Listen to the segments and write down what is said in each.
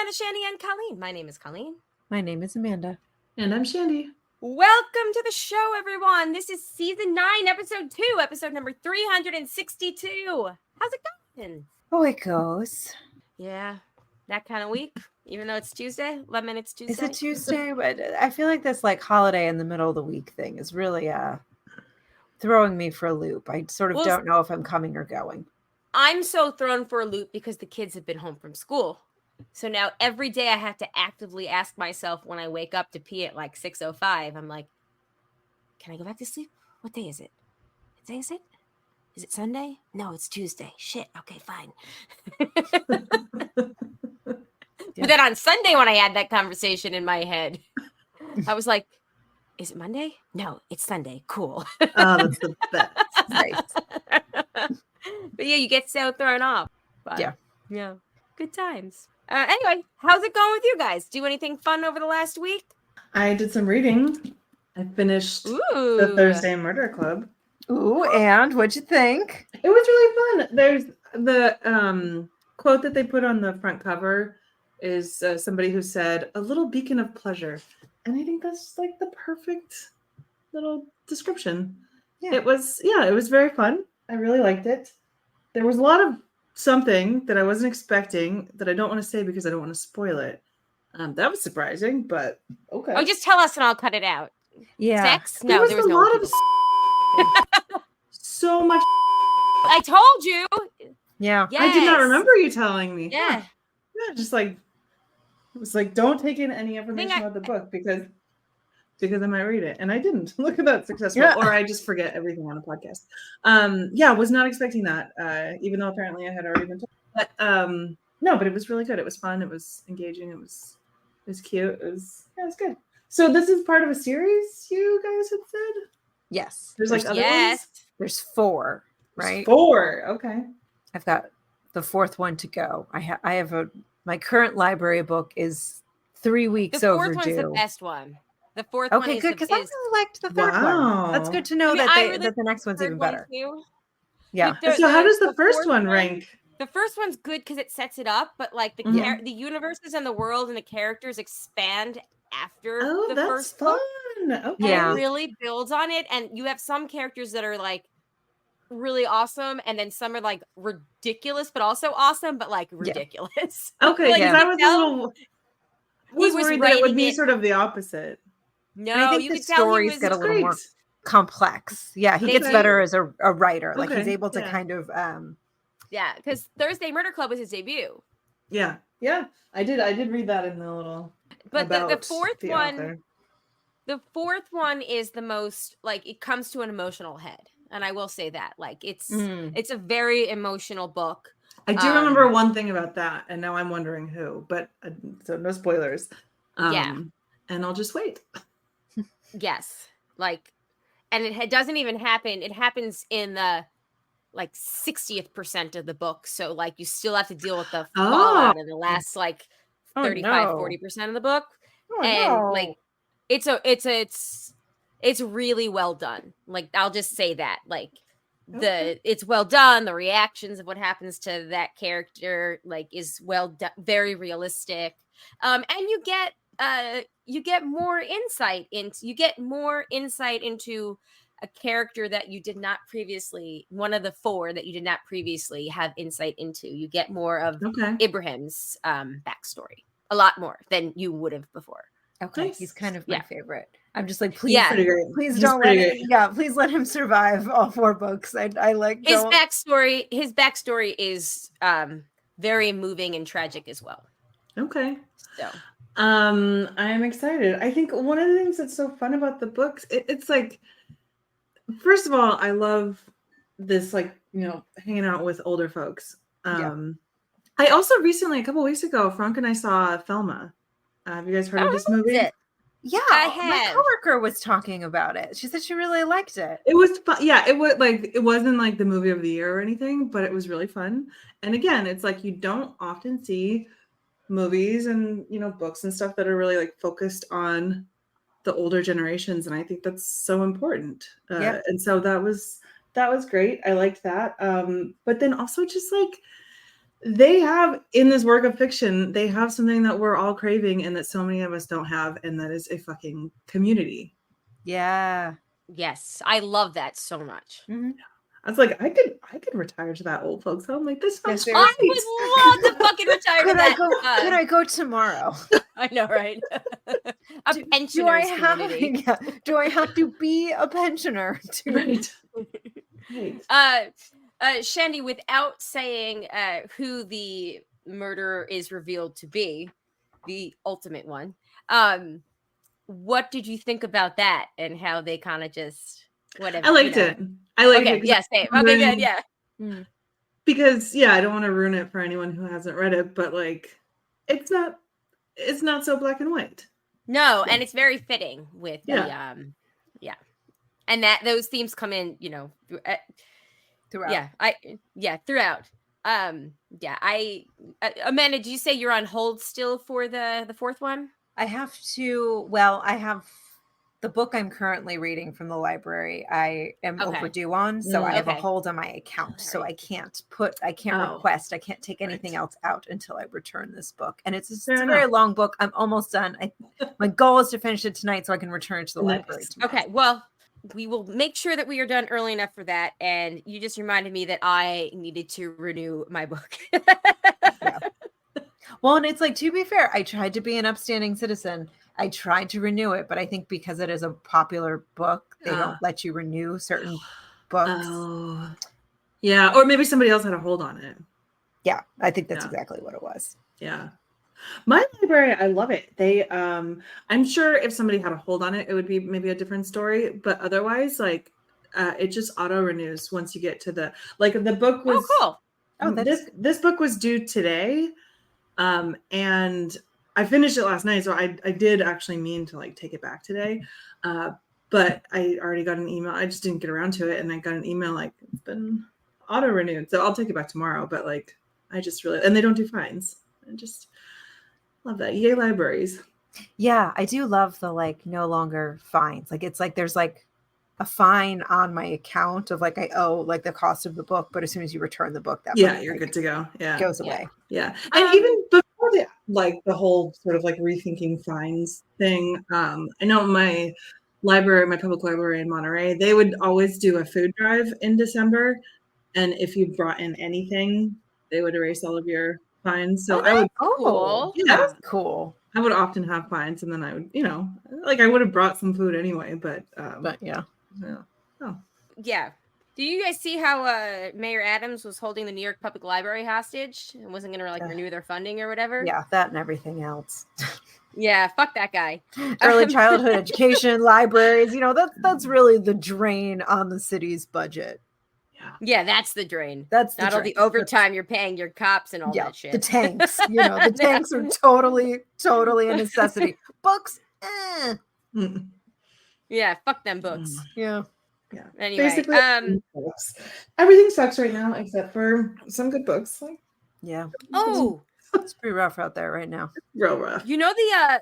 are the Shandy and Colleen. My name is Colleen. My name is Amanda. And I'm Shandy. Welcome to the show, everyone. This is season 9, episode 2, episode number 362. How's it going? Oh, it goes. Yeah, that kind of week, even though it's Tuesday. 11 minutes Tuesday. Is it Tuesday? But I feel like this like holiday in the middle of the week thing is really throwing me for a loop. I sort of don't know if I'm coming or going. I'm so thrown for a loop because the kids have been home from school. So now every day I have to actively ask myself when I wake up to pee at like 6:05. I'm like, can I go back to sleep? What day is it? What day is it? Is it Sunday? No, it's Tuesday. Shit. Okay, fine. But then on Sunday when I had that conversation in my head, I was like, is it Monday? No, it's Sunday. Cool. Oh, that's the best. Nice. But yeah, you get so thrown off. But yeah, good times. Anyway, how's it going with you guys? Do anything fun over the last week? I did some reading. I finished the Thursday Murder Club. Ooh, and what'd you think? It was really fun. There's the quote that they put on the front cover is somebody who said, "A little beacon of pleasure." And I think that's like the perfect little description. Yeah. It was very fun. I really liked it. There was a lot of something that I wasn't expecting that I don't want to say because I don't want to spoil it. That was surprising, but okay. Oh, just tell us and I'll cut it out. Yeah. Sex? There was a lot of so much. I told you. Yeah. Yes. I did not remember you telling me. Yeah. Yeah, just like it was like, don't take in any information about the book because I might read it. And I didn't. Look at that, successful. Yeah. Or I just forget everything on a podcast. Was not expecting that. Even though apparently I had already been told. But no, but it was really good. It was fun. It was engaging. It was cute. It was good. So this is part of a series you guys had said? Yes. There's like other ones? There's 4, right? There's 4. Okay. I've got the 4th one to go. I have my current library book is 3 weeks overdue. The 4th one's the best one. The 4th one is good, because I really liked the 3rd one. That's good to know that the next one's even better. Yeah. So how does the first one rank? The first one's good because it sets it up, but like the universes and the world and the characters expand after the first fun. Book. Okay. Yeah. And it really builds on it, and you have some characters that are like really awesome, and then some are like ridiculous, but also awesome, but like ridiculous. Okay, like, I was worried that it would be sort of the opposite. No, I think the stories get a little more complex. Yeah, he gets better as a writer. Like he's able to kind of yeah, because Thursday Murder Club was his debut. Yeah. I did read that in the little. But the fourth one, the 4th one is the most like it comes to an emotional head, and I will say that like it's a very emotional book. I do remember one thing about that, and now I'm wondering who. But so no spoilers. And I'll just wait. Yes, like, and it doesn't even happen. It happens in the like 60th% of the book, so like you still have to deal with the fallout in the last like 35-40% of the book, like it's really well done. Like I'll just say that, like it's well done. The reactions of what happens to that character like is well done, very realistic, and you get more insight into a character that you did not previously, one of the 4 that you did not previously have insight into. You get more of Ibrahim's backstory, a lot more than you would have before. Okay, he's kind of my favorite. I'm just like, please let him survive all 4 books. I like his backstory. His backstory is very moving and tragic as well. Okay, so. I'm excited. I think one of the things that's so fun about the books, it's like, first of all, I love this, like, hanging out with older folks. I also recently, a couple weeks ago, Frank and I saw Thelma. Have you guys heard of this movie? Yeah, I have. My coworker was talking about it. She said she really liked it. It was fun. Yeah, it was like it wasn't like the movie of the year or anything, but it was really fun. And again, it's like you don't often see movies and books and stuff that are really like focused on the older generations, and I think that's so important. And so that was great. I liked that. But then also just like they have in this work of fiction, they have something that we're all craving and that so many of us don't have, and that is a fucking community. Yeah. Yes, I love that so much. Mm-hmm. I was like, I could retire to that old folks home. Like, this sounds Yes, great. I would love to fucking retire to Could that. Could I go tomorrow? I know, right? A Do pensioners I have? community. Yeah, do I have to be a pensioner to? Right. Right. Shandy, without saying who the murderer is revealed to be, the ultimate one, what did you think about that and how they kind of just whatever? I liked it. I liked Okay, it. yeah, same. Okay, good, yeah. Because I don't want to ruin it for anyone who hasn't read it, but like, it's not so black and white. No, and it's very fitting with Yeah. the and that those themes come in, Throughout. Throughout. Amanda, did you say you're on hold still for the fourth one? I have to. Well, I have the book I'm currently reading from the library. I am overdue on, so I have a hold on my account. So I can't request. I can't take anything else out until I return this book. And it's a very long book. I'm almost done. My goal is to finish it tonight so I can return it to the library tomorrow. Okay, well, we will make sure that we are done early enough for that. And you just reminded me that I needed to renew my book. Yeah. Well, and it's like, to be fair, I tried to be an upstanding citizen. I tried to renew it, but I think because it is a popular book, they don't let you renew certain books. Oh. Yeah, or maybe somebody else had a hold on it. Yeah, I think that's exactly what it was. Yeah. My library, I love it. They I'm sure if somebody had a hold on it, it would be maybe a different story, but otherwise, like it just auto renews once you get to the book was cool. This book was due today. And I finished it last night, so I did actually mean to like take it back today. But I already got an email. I just didn't get around to it, and I got an email like it's been auto renewed. So I'll take it back tomorrow. But like I just really, and they don't do fines. I just love that. Yay, libraries. Yeah, I do love the like no longer fines. Like it's like there's like a fine on my account of like I owe like the cost of the book, but as soon as you return the book, that money, you're good to go. Yeah, goes away. Yeah, and even before that, like the whole sort of like rethinking fines thing. I know my public library in Monterey, they would always do a food drive in December, and if you brought in anything, they would erase all of your fines. So I would That's cool. I would often have fines, and then I would, like I would have brought some food anyway, but yeah. Yeah. Do you guys see how Mayor Adams was holding the New York Public Library hostage and wasn't going to renew their funding or whatever? Yeah, that and everything else. Yeah, fuck that guy. Early childhood education, libraries, that's really the drain on the city's budget. Yeah, that's the drain. That's not all the overtime you're paying your cops and all that shit. The tanks, the tanks are totally a necessity. Books, Yeah, fuck them books. Yeah. Yeah. Anyway, basically, everything sucks right now except for some good books. Yeah. Oh, it's pretty rough out there right now. Real rough. You know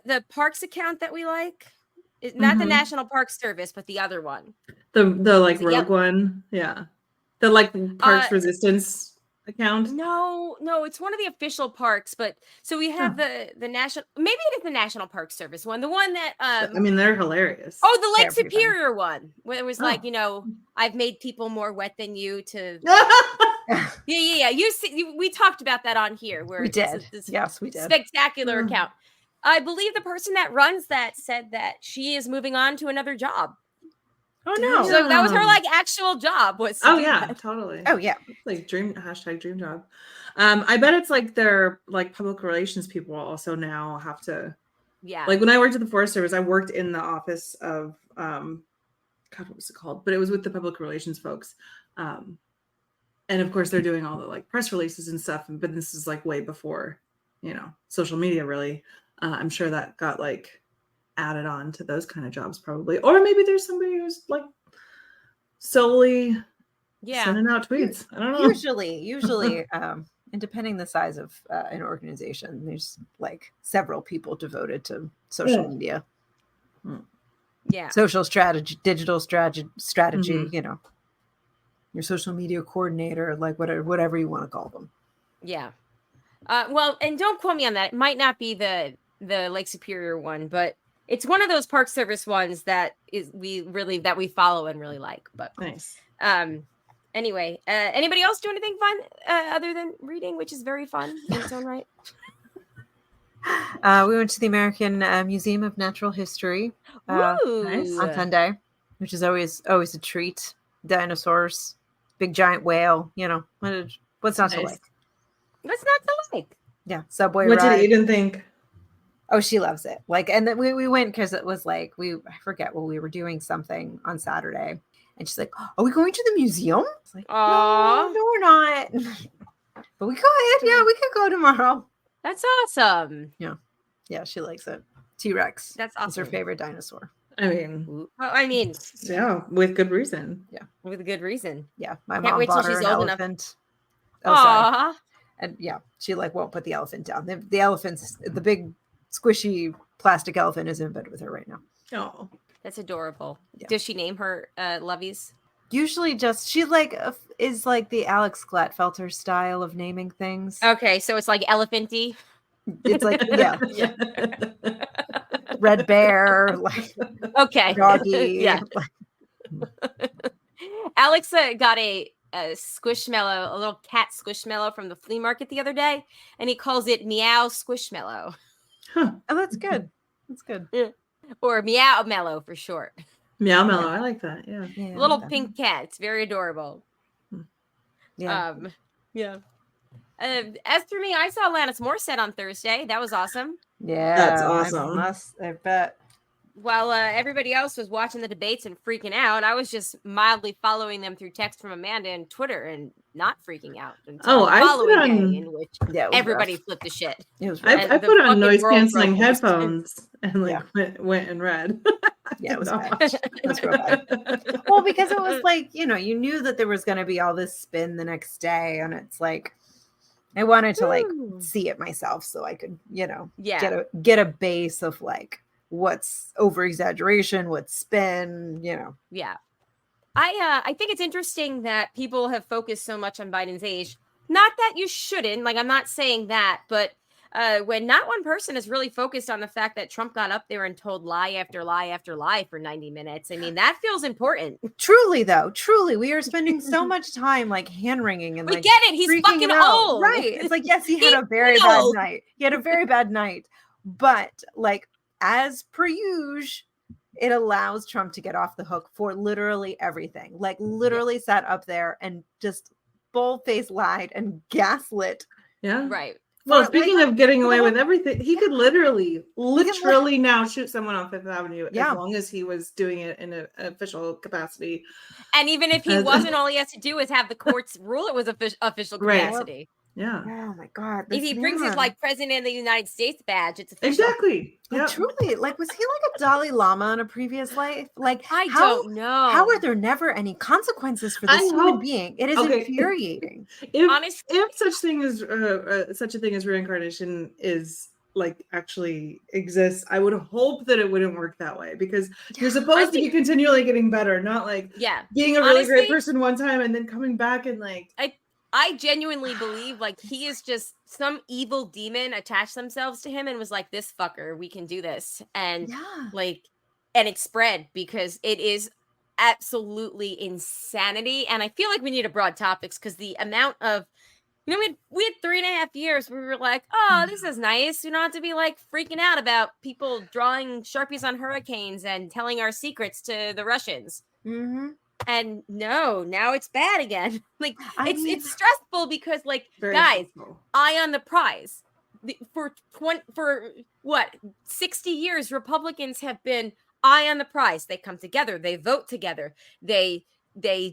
the parks account that we like? It's not the National Park Service, but the other one. The like rogue one. Yeah. The like Parks Resistance account. No, it's one of the official parks, but so we have the national, maybe it is the National Park Service one, the one that I mean, they're hilarious. Oh, the Lake Superior one, where it was like, I've made people more wet than you to yeah. We talked about that on here where we did. Yes, we did. Spectacular account. I believe the person that runs that said that she is moving on to another job. Oh no! So that was her like actual job. Totally. Oh yeah, like dream job. I bet it's like their like public relations people also now have to. Yeah. Like when I worked at the Forest Service, I worked in the office of God, what was it called? But it was with the public relations folks, and of course they're doing all the like press releases and stuff. But this is like way before, social media really. I'm sure that got like added on to those kind of jobs probably, or maybe there's somebody who's like solely sending out tweets. I don't know. Usually and depending the size of an organization, there's like several people devoted to social media, social strategy, digital strategy, your social media coordinator, like whatever you want to call them. Yeah. Well, and don't quote me on that. It might not be the Lake Superior one, but it's one of those Park Service ones that we follow and really like. But nice. Anyway, anybody else do anything fun other than reading, which is very fun in its own right? We went to the American Museum of Natural History nice. on Sunday, which is always a treat. Dinosaurs, big giant whale. You know, what's not to like? What's not to like? Yeah, subway what ride. Did Eden think? Oh, she loves it. Like, and then we went because it was like I forget what we were doing something on Saturday, and she's like, "Are we going to the museum?" It's like, no, we're not. But we go ahead. Yeah, we can go tomorrow. That's awesome. Yeah, she likes it. T-Rex. That's awesome. It's her favorite dinosaur. Yeah, with good reason. Yeah, with good reason. Yeah, my mom bought her an elephant. Aww. And yeah, she won't put the elephant down. The elephant's the big squishy plastic elephant is in bed with her right now. Oh, that's adorable. Yeah. Does she name her Lovies? Usually just she is like the Alex Glatfelter style of naming things. Okay, so it's like elephanty. It's like yeah. Red bear, like okay, doggy. Yeah. Alex got a squishmallow, a little cat squishmallow from the flea market the other day, and he calls it Meow Squishmallow. Huh. Oh, that's good. That's good. Yeah. Or Meow Mellow for short. Meow Mellow, I like that. Yeah. Little pink cat. It's very adorable. Yeah. Yeah. As for me, I saw Alanis Morissette on Thursday. That was awesome. Yeah, that's awesome. I bet. While everybody else was watching the debates and freaking out, I was just mildly following them through text from Amanda and Twitter and not freaking out until the following day, in which everybody flipped the shit. I put on noise canceling headphones and went and read. Yeah, it was bad. It was real bad. Well, because it was like, you knew that there was going to be all this spin the next day, and it's like I wanted to see it myself so I could, get a base of what's over exaggeration, what's spin, Yeah. I think it's interesting that people have focused so much on Biden's age. Not that you shouldn't, I'm not saying that, but when not one person is really focused on the fact that Trump got up there and told lie after lie after lie for 90 minutes. I mean, that feels important. Truly, though. Truly. We are spending so much time hand-wringing and we get it. He's fucking old. Right. It's like, yes, he had a very bad night. He had a very bad night. But as per usual, it allows Trump to get off the hook for literally everything. Literally sat up there and just bold-faced lied and gaslit. Yeah. Right. Well, speaking of getting away with everything, he could literally now shoot someone on Fifth Avenue as long as he was doing it in an official capacity. And even if he wasn't, all he has to do is have the courts rule it was official capacity. Right. Yeah. Oh my God. If he brings his President of the United States badge, it's official. Exactly. Yeah. Truly, was he a Dalai Lama in a previous life? I don't know. How are there never any consequences for this human being? It is infuriating. If such a thing as reincarnation is actually exists, I would hope that it wouldn't work that way, because you're supposed to be continually getting better, not being a really great person one time and then coming back and I genuinely believe he is just some evil demon attached themselves to him and was like, this fucker, we can do this. And and it spread because it is absolutely insanity. And I feel like we need a broad topics because the amount of, we had 3.5 years where we were like, oh, this is nice. We don't have to be freaking out about people drawing Sharpies on hurricanes and telling our secrets to the Russians. Mm-hmm. And no, now it's bad again. It's stressful because guys, stressful. Eye on the prize. For 60 years, Republicans have been eye on the prize. They come together, they vote together, they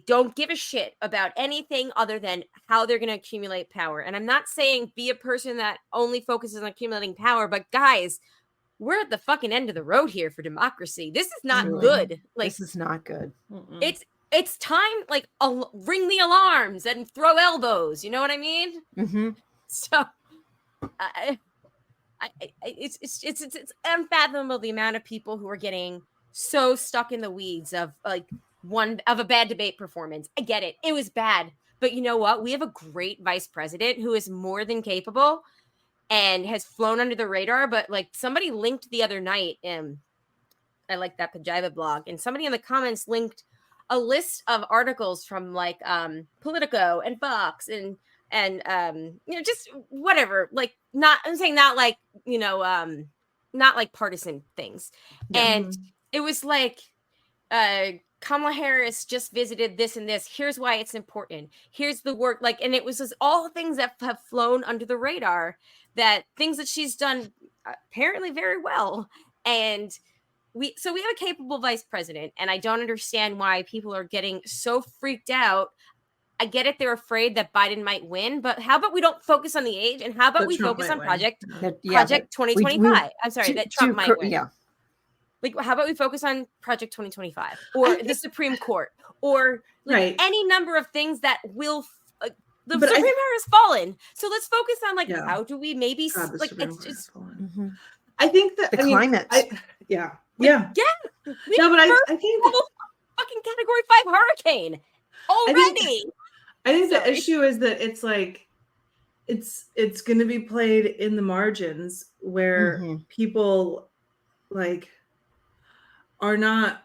don't give a shit about anything other than how they're going to accumulate power. And I'm not saying be a person that only focuses on accumulating power, but guys, we're at the fucking end of the road here for democracy. This is not good. This is not good. It's time, ring the alarms and throw elbows. You know what I mean? Mm-hmm. So, it's unfathomable the amount of people who are getting so stuck in the weeds of a bad debate performance. I get it. It was bad. But you know what? We have a great vice president who is more than capable and has flown under the radar. But like somebody linked the other night, I like that Pajiva blog, and somebody in the comments linked a list of articles from like Politico and Fox and just whatever, like I'm saying not like not like partisan things. And it was like Kamala Harris just visited this and this. Here's why it's important. Here's the work, like, and it was just all things that have flown under the radar, that things that she's done apparently very well. And we have a capable vice president, and I don't understand why people are getting so freaked out. I get it, they're afraid that Biden might win, but how about we don't focus on the age, and how about we focus on Project 2025? I'm sorry, that Trump might win. Yeah. Like, how about we focus on Project 2025 or the Supreme Court or any number of things that will. The Supreme Court has fallen, so let's focus on how do we maybe it's just. I think that the climate. Yeah. No, but I think fucking Category 5 hurricane already. I think the issue is that it's like it's going to be played in the margins where people like are not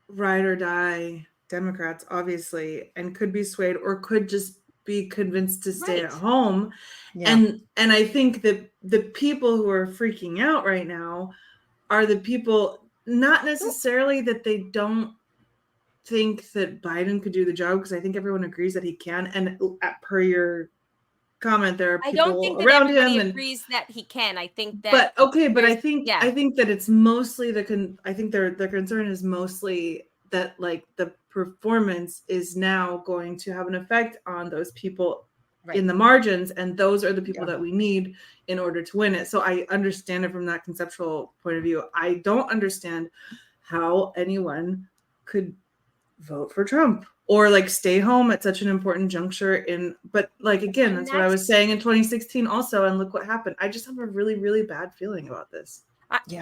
ride or die Democrats, obviously, and could be swayed or could just be convinced to stay at home. Yeah. And I think that the people who are freaking out right now are the people, not necessarily that they don't think that Biden could do the job, because I think everyone agrees that he can. And per your comment, there are people around him. I don't think that everybody agrees that he can. I think that. But I think that it's mostly I think their concern is mostly that like the performance is now going to have an effect on those people in the margins, and those are the people that we need in order to win it. So I understand it from that conceptual point of view. I don't understand how anyone could vote for Trump or like stay home at such an important juncture but like, again, that's what I was saying in 2016 also, and look what happened. I just have a really, really bad feeling about this.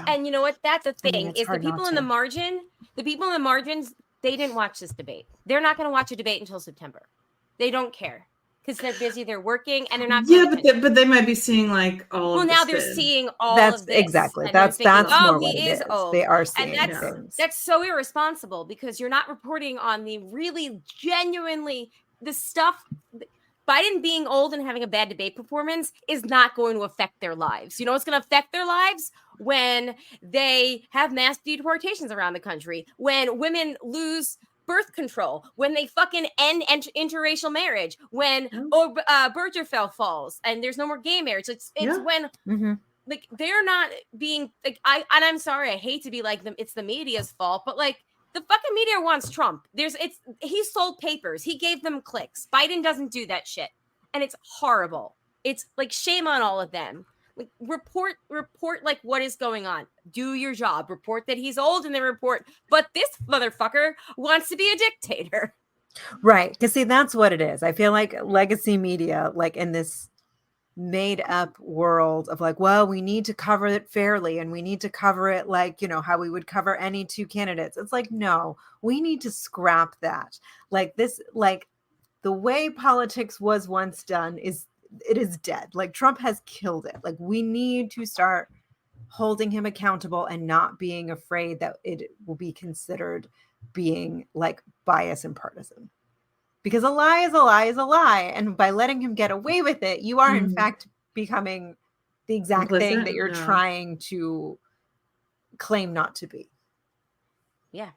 And you know what? That's the thing, is the people in the margins, they didn't watch this debate. They're not going to watch a debate until September. They don't care because they're busy, they're working, and they're not. But they might be seeing like all. Well, of now they're seeing all of this. Exactly. That's thinking, more what he is old. They are seeing things. That's so irresponsible, because you're not reporting on the really genuinely the stuff. Biden being old and having a bad debate performance is not going to affect their lives. You know what's going to affect their lives? When they have mass deportations around the country, when women lose birth control, when they fucking end interracial marriage, when Obergefell falls and there's no more gay marriage. It's when like they're not being like I'm sorry, I hate to be like them. It's the media's fault, but like the fucking media wants Trump. He sold papers. He gave them clicks. Biden doesn't do that shit, and it's horrible. It's like shame on all of them. Like, report like what is going on. Do your job. Report that he's old, and then report. But this motherfucker wants to be a dictator. Right. Because see, that's what it is. I feel like legacy media, like in this made up world of like, well, we need to cover it fairly, and we need to cover it like, how we would cover any two candidates. It's like, no, we need to scrap that. Like this, like the way politics was once done it is dead. Like Trump has killed it. Like we need to start holding him accountable and not being afraid that it will be considered being like biased and partisan. Because a lie is a lie is a lie. And by letting him get away with it, you are in fact becoming the exact thing that you're trying to claim not to be. Yeah.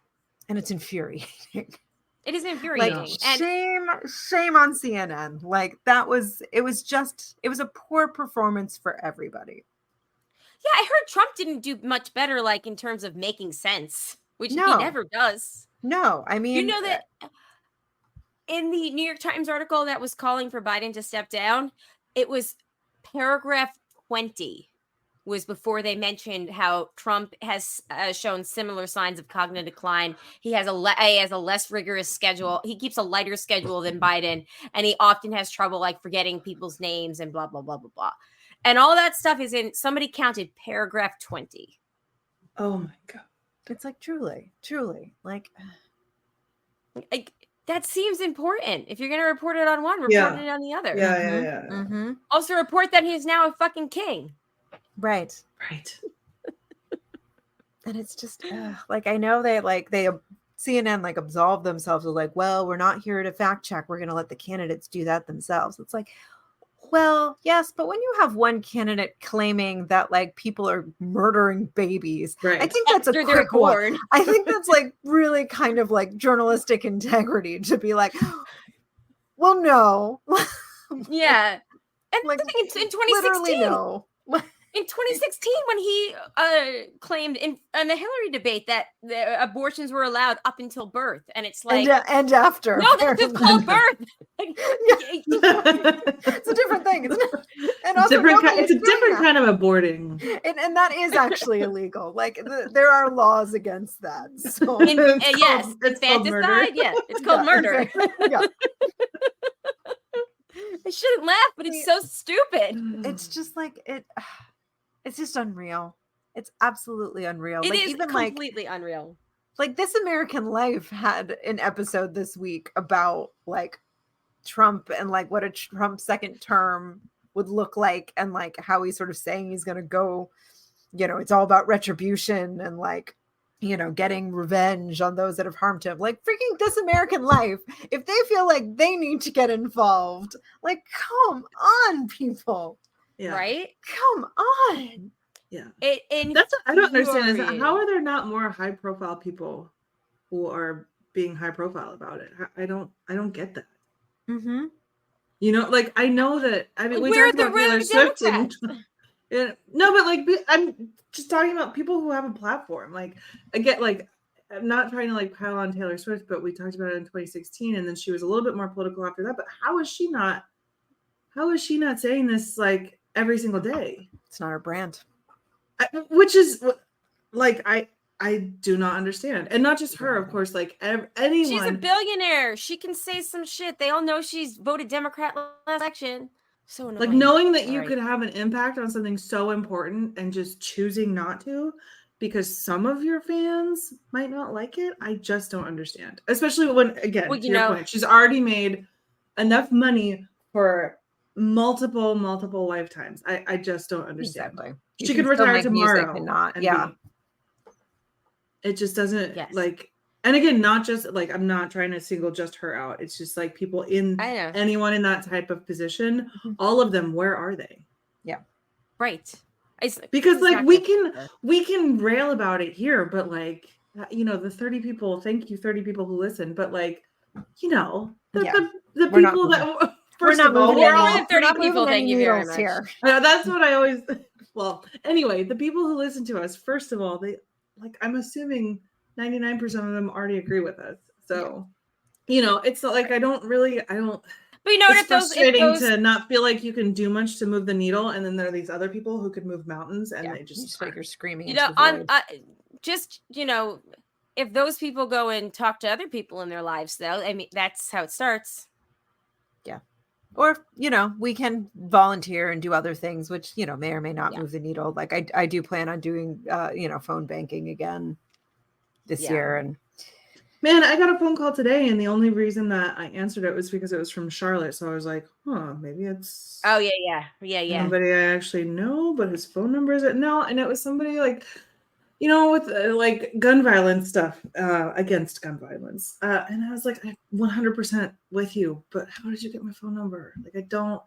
And it's infuriating. It is infuriating. Like, shame on CNN. Like it was a poor performance for everybody. Yeah, I heard Trump didn't do much better, like in terms of making sense, which he never does. No, I mean, you know that in the New York Times article that was calling for Biden to step down, it was paragraph 20 was before they mentioned how Trump has shown similar signs of cognitive decline. He has a less rigorous schedule. He keeps a lighter schedule than Biden, and he often has trouble like forgetting people's names and blah, blah, blah, blah, blah. And all that stuff is in, somebody counted paragraph 20. Oh my God. It's like, truly, like that seems important. If you're going to report it on one, report it on the other. Yeah. Also report that he's now a fucking king. Right. And it's just like, I know they CNN like absolved themselves of like, well, we're not here to fact check. We're going to let the candidates do that themselves. It's like, well, yes, but when you have one candidate claiming that like people are murdering babies, I think that's a quick one. I think that's like really kind of like journalistic integrity to be like, well, no. Yeah. And like, in 2016, no. In 2016, when he claimed in the Hillary debate that the abortions were allowed up until birth, and it's like and after. No, that's just called birth. It's a different thing, isn't it? And also it's a different kind of aborting, and that is actually illegal. Like there are laws against that. So yes, infanticide. Yeah, it's called murder. Yeah. I shouldn't laugh, but it's so stupid. It's just like it's just unreal. It's absolutely unreal. It like, is even completely unreal. Like This American Life had an episode this week about like Trump and like what a Trump second term would look like, and like how he's sort of saying he's going to go, it's all about retribution and like, getting revenge on those that have harmed him. Like freaking This American Life, if they feel like they need to get involved, like, come on, people. Yeah. Right? Come on. Yeah. That's what I don't understand is how are there not more high profile people who are being high profile about it? I don't get that. Mm-hmm. Like I know that we talked about Taylor Swift and no, but like I'm just talking about people who have a platform. Like again, like I'm not trying to like pile on Taylor Swift, but we talked about it in 2016, and then she was a little bit more political after that. But how is she not saying this like every single day? It's not her brand. Which is like I do not understand. And not just her, of course, like anyone. She's a billionaire. She can say some shit. They all know she's voted Democrat last election. So annoying. Like knowing that you could have an impact on something so important and just choosing not to because some of your fans might not like it. I just don't understand. Especially when, again, to your point, she's already made enough money for multiple lifetimes. I just don't understand. Exactly. She could retire tomorrow and not it just doesn't like, and again, not just like, I'm not trying to single just her out. It's just like people anyone in that type of position, all of them, where are they? Yeah. Right. Because like we can rail about it here, but like, the 30 people, thank you 30 people who listen, but like, the people that first of all, we're more than 30 people. Thank you very much. Here. That's what I always. Well, anyway, the people who listen to us, first of all, they like. I'm assuming 99% of them already agree with us. So, it's like I don't. But it's frustrating to not feel like you can do much to move the needle, and then there are these other people who could move mountains, and they just like you're screaming. If those people go and talk to other people in their lives, though, I mean, that's how it starts. Yeah. Or, we can volunteer and do other things, which, may or may not move the needle. Like I do plan on doing, phone banking again this year. And man, I got a phone call today, and the only reason that I answered it was because it was from Charlotte. So I was like, maybe it's. Oh, yeah. Somebody I actually know, but his phone number is it? No. And it was somebody like, with like gun violence stuff, against gun violence. And I was like, I'm 100% with you, but how did you get my phone number? Like, I don't.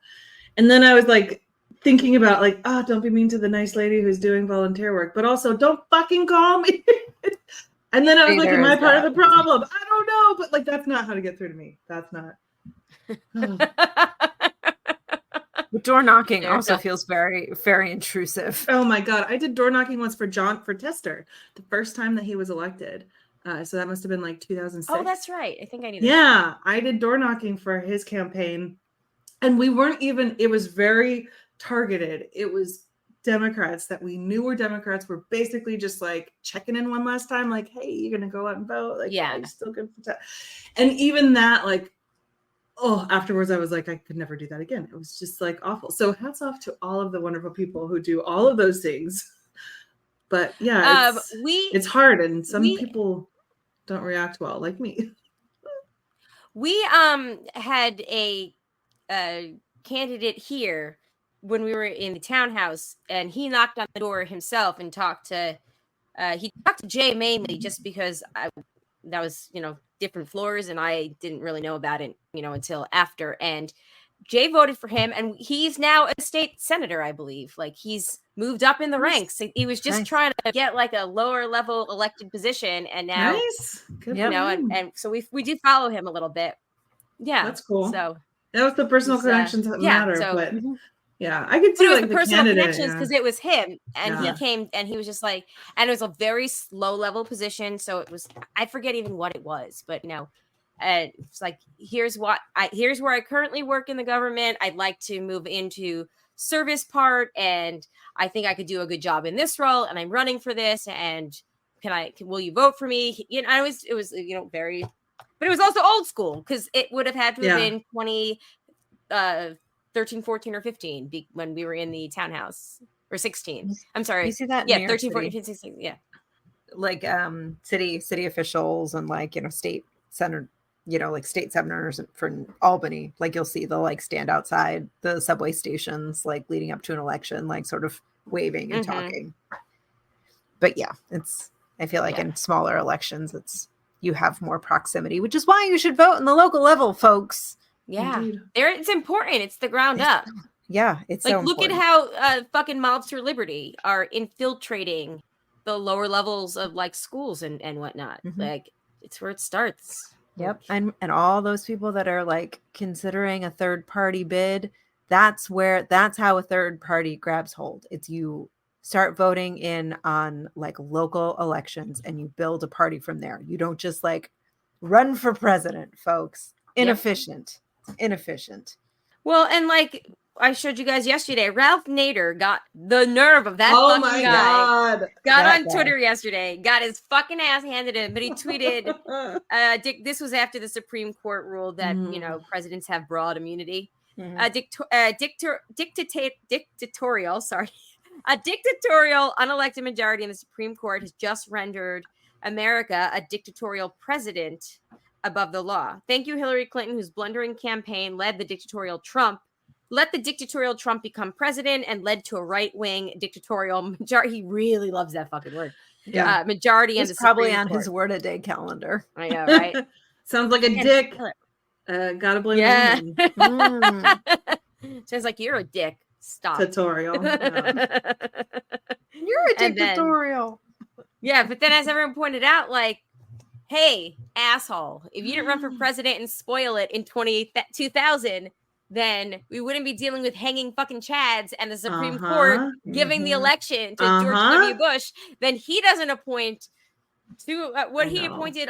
And then I was like thinking about like, don't be mean to the nice lady who's doing volunteer work, but also don't fucking call me. And then I was like, am I part of the problem? I don't know, but like, that's not how to get through to me. That's not. But door knocking also feels very, very intrusive. Oh my God. I did door knocking once for Tester, the first time that he was elected. So that must have been like 2006. Oh, that's right. I think I knew that. Yeah. I did door knocking for his campaign. And it was very targeted. It was Democrats that we knew were Democrats. Were basically just like checking in one last time. Like, hey, you're going to go out and vote? Like, yeah, you're still good for that. And even that, like, afterwards I was like, I could never do that again. It was just like awful. So hats off to all of the wonderful people who do all of those things. But yeah, it's hard, and some people don't react well, like me. We had a candidate here when we were in the townhouse, and he knocked on the door himself and talked to Jay mainly, just because that was, different floors, and I didn't really know about it, until after. And Jay voted for him, and he's now a state senator, I believe. Like, he's moved up in the ranks. He was just trying to get like a lower level elected position, and now, Good and so we do follow him a little bit. Yeah, that's cool. So that was the personal connections that matter. So, but yeah, I could see it was like the personal candidate, connections because it was him, and Yeah. he came, and he was just like, and it was a very low level position, so it was, I forget even what it was, but it's like, here's where I currently work in the government. I'd like to move into service part, and I think I could do a good job in this role, and I'm running for this, and will you vote for me? It was very, but it was also old school, because it would have had to have been 13, 14, or 15 when we were in the townhouse, or 16. I'm sorry. You see that? Yeah, 13, 14, 15, 16. Yeah. Like city officials and like, state senator, like state senators for Albany, like you'll see they'll like stand outside the subway stations, like leading up to an election, like sort of waving and talking. But yeah, I feel like in smaller elections, you have more proximity, which is why you should vote in the local level, folks. Yeah, it's important. It's the ground up. Yeah, it's like, so look at how fucking Mobs for Liberty are infiltrating the lower levels of like schools and whatnot. Like, it's where it starts. Yep. And all those people that are like considering a third party bid, that's how a third party grabs hold. It's you start voting in on like local elections, and you build a party from there. You don't just like run for president, folks. Inefficient. Well, and like I showed you guys yesterday, Ralph Nader got the nerve of that fucking guy. Got on Twitter yesterday, got his fucking ass handed to him, but he tweeted, this was after the Supreme Court ruled that, presidents have broad immunity. Dictatorial, a dictatorial unelected majority in the Supreme Court has just rendered America a dictatorial president above the law. Thank you, Hillary Clinton, whose blundering campaign let the dictatorial Trump become president and led to a right-wing dictatorial majority. He really loves that fucking word. Yeah. Majority in the probably Supreme on Court. His word a day calendar. I know, right? Sounds like a dick. Gotta blame him. Sounds like you're a dick. Stop. Tutorial. You're a dictatorial. But then as everyone pointed out, like, hey, asshole, if you didn't run for president and spoil it in 2000, then we wouldn't be dealing with hanging fucking Chads and the Supreme Court giving the election to George W. Bush. Then he doesn't appoint to he appointed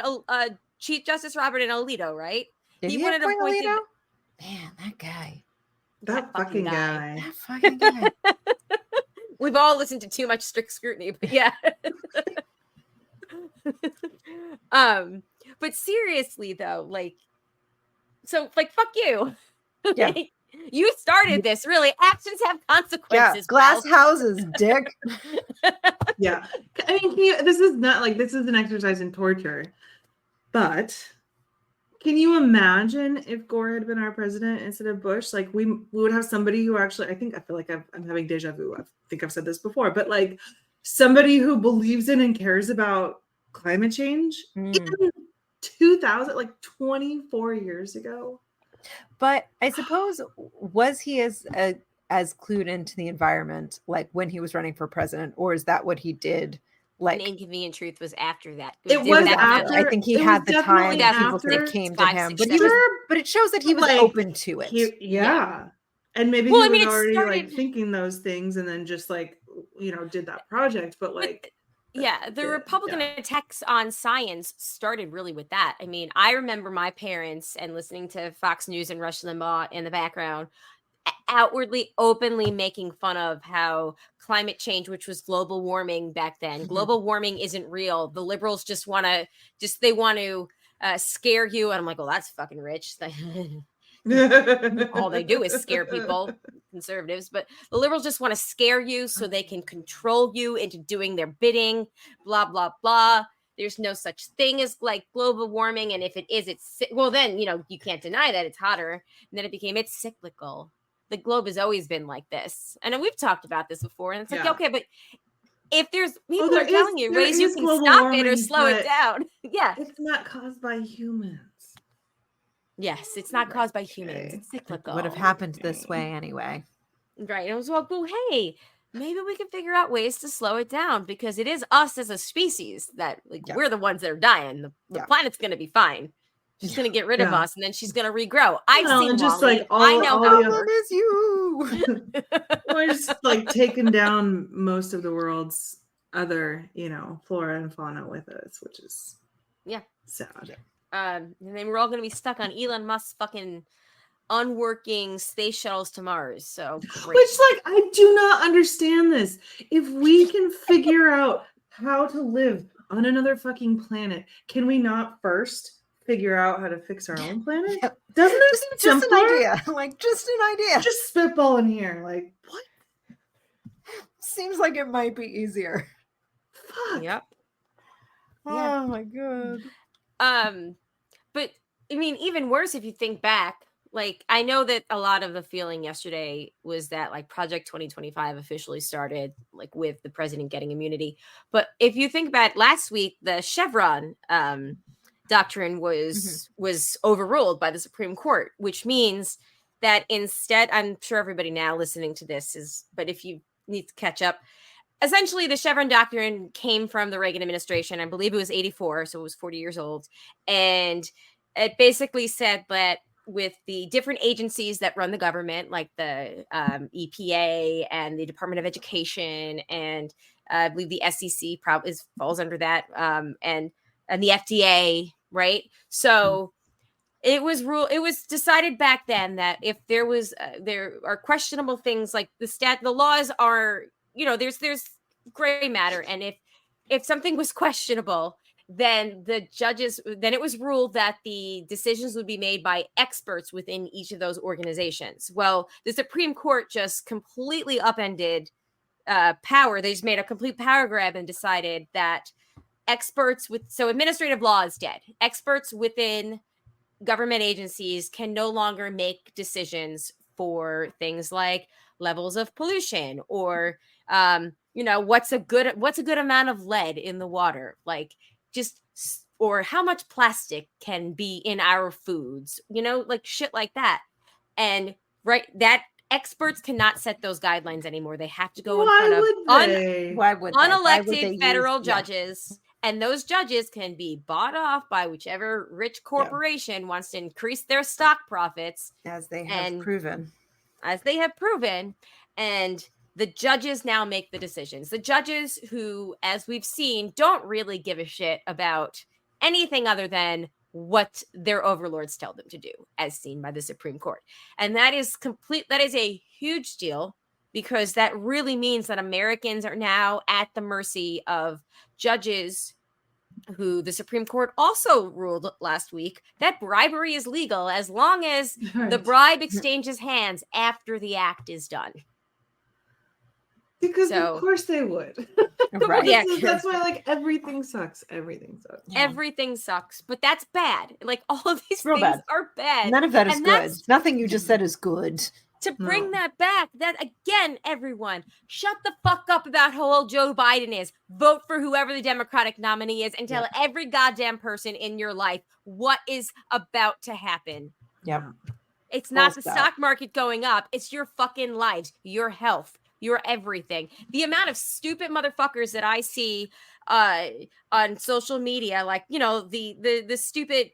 Chief Justice Robert and Alito, right? Did he wouldn't appoint appointed Alito? Man, that guy. That fucking guy. That fucking guy. We've all listened to too much Strict Scrutiny, but yeah. But seriously though, fuck you. Yeah. You started this, really. Actions have consequences. Yeah, glass houses, dick. Yeah. I mean, this is an exercise in torture. But can you imagine if Gore had been our president instead of Bush? Like, we would have somebody who actually, I feel like I'm having deja vu. I think I've said this before, but like somebody who believes in and cares about climate change in 2000, like 24 years ago. But I suppose, was he as clued into the environment like when he was running for president, or is that what he did? Like, An Inconvenient Truth was after that. It was after. I think he had the time that people sort of came to him, but it shows that he was like, open to it. And maybe he was already like thinking those things, and then just like did that project. But like, the Republican attacks on science started really with that. I mean, I remember my parents and listening to Fox News and Rush Limbaugh in the background, outwardly, openly making fun of how climate change, which was global warming back then, global warming isn't real. The liberals just want to scare you. And I'm like, well, that's fucking rich. All they do is scare people, conservatives, but the liberals just want to scare you so they can control you into doing their bidding, blah, blah, blah. there's no such thing as like global warming. And if it is, well, then, you can't deny that it's hotter. And then it became, it's cyclical. The globe has always been like this. And we've talked about this before. And it's like, okay, but if there's people are telling you ways you can stop it or slow it down. Yeah. It's not caused by humans. Yes, it's not caused by humans. It's cyclical. It would have happened this way anyway. Right. And it was well, hey, maybe we can figure out ways to slow it down because it is us as a species that we're the ones that are dying. The planet's going to be fine. She's going to get rid of us and then she's going to regrow. I've seen just Wall-E. like all, I know all how it is you. We're just like taking down most of the world's other, flora and fauna with us, which is sad. And then we're all going to be stuck on Elon Musk's fucking unworking space shuttles to Mars. So great. Which, I do not understand this. If we can figure out how to live on another fucking planet, can we not first figure out how to fix our own planet? Yep. Doesn't it seem just an idea? Just an idea. Just spitballing here. What? Seems like it might be easier. Fuck. Yep. Oh my god. But I mean, even worse if you think back. I know that a lot of the feeling yesterday was that Project 2025 officially started with the president getting immunity. But if you think about last week, the Chevron doctrine was overruled by the Supreme Court, which means that instead, I'm sure everybody now listening to this but if you need to catch up, essentially the Chevron doctrine came from the Reagan administration. I believe it was 1984, so it was 40 years old. And it basically said that with the different agencies that run the government, like the EPA and the Department of Education, and I believe the SEC probably falls under that, and the FDA, right? So it was decided back then that if there are questionable things like the laws are, there's gray matter, and if something was questionable, then it was ruled that the decisions would be made by experts within each of those organizations. Well, the Supreme Court just completely upended power. They just made a complete power grab and decided that administrative law is dead. Experts within government agencies can no longer make decisions for things like levels of pollution or, what's a good amount of lead in the water, or how much plastic can be in our foods, shit like that. And that experts cannot set those guidelines anymore. They have to go in front of unelected federal judges. And those judges can be bought off by whichever rich corporation wants to increase their stock profits. As they have proven. And the judges now make the decisions. The judges who, as we've seen, don't really give a shit about anything other than what their overlords tell them to do, as seen by the Supreme Court. And that is a huge deal, because that really means that Americans are now at the mercy of judges who the Supreme Court also ruled last week that bribery is legal as long as the bribe exchanges hands after the act is done. Because of course they would. Right. Yeah, that's why everything sucks. Everything sucks. Yeah. Everything sucks. But that's bad. All of these things are bad. None of that is good. Nothing you just said is good. To bring that back, that again, everyone, shut the fuck up about how old Joe Biden is. Vote for whoever the Democratic nominee is and tell every goddamn person in your life what is about to happen. Yep. It's not the stock market going up. It's your fucking lives, your health, your everything. The amount of stupid motherfuckers that I see on social media, the stupid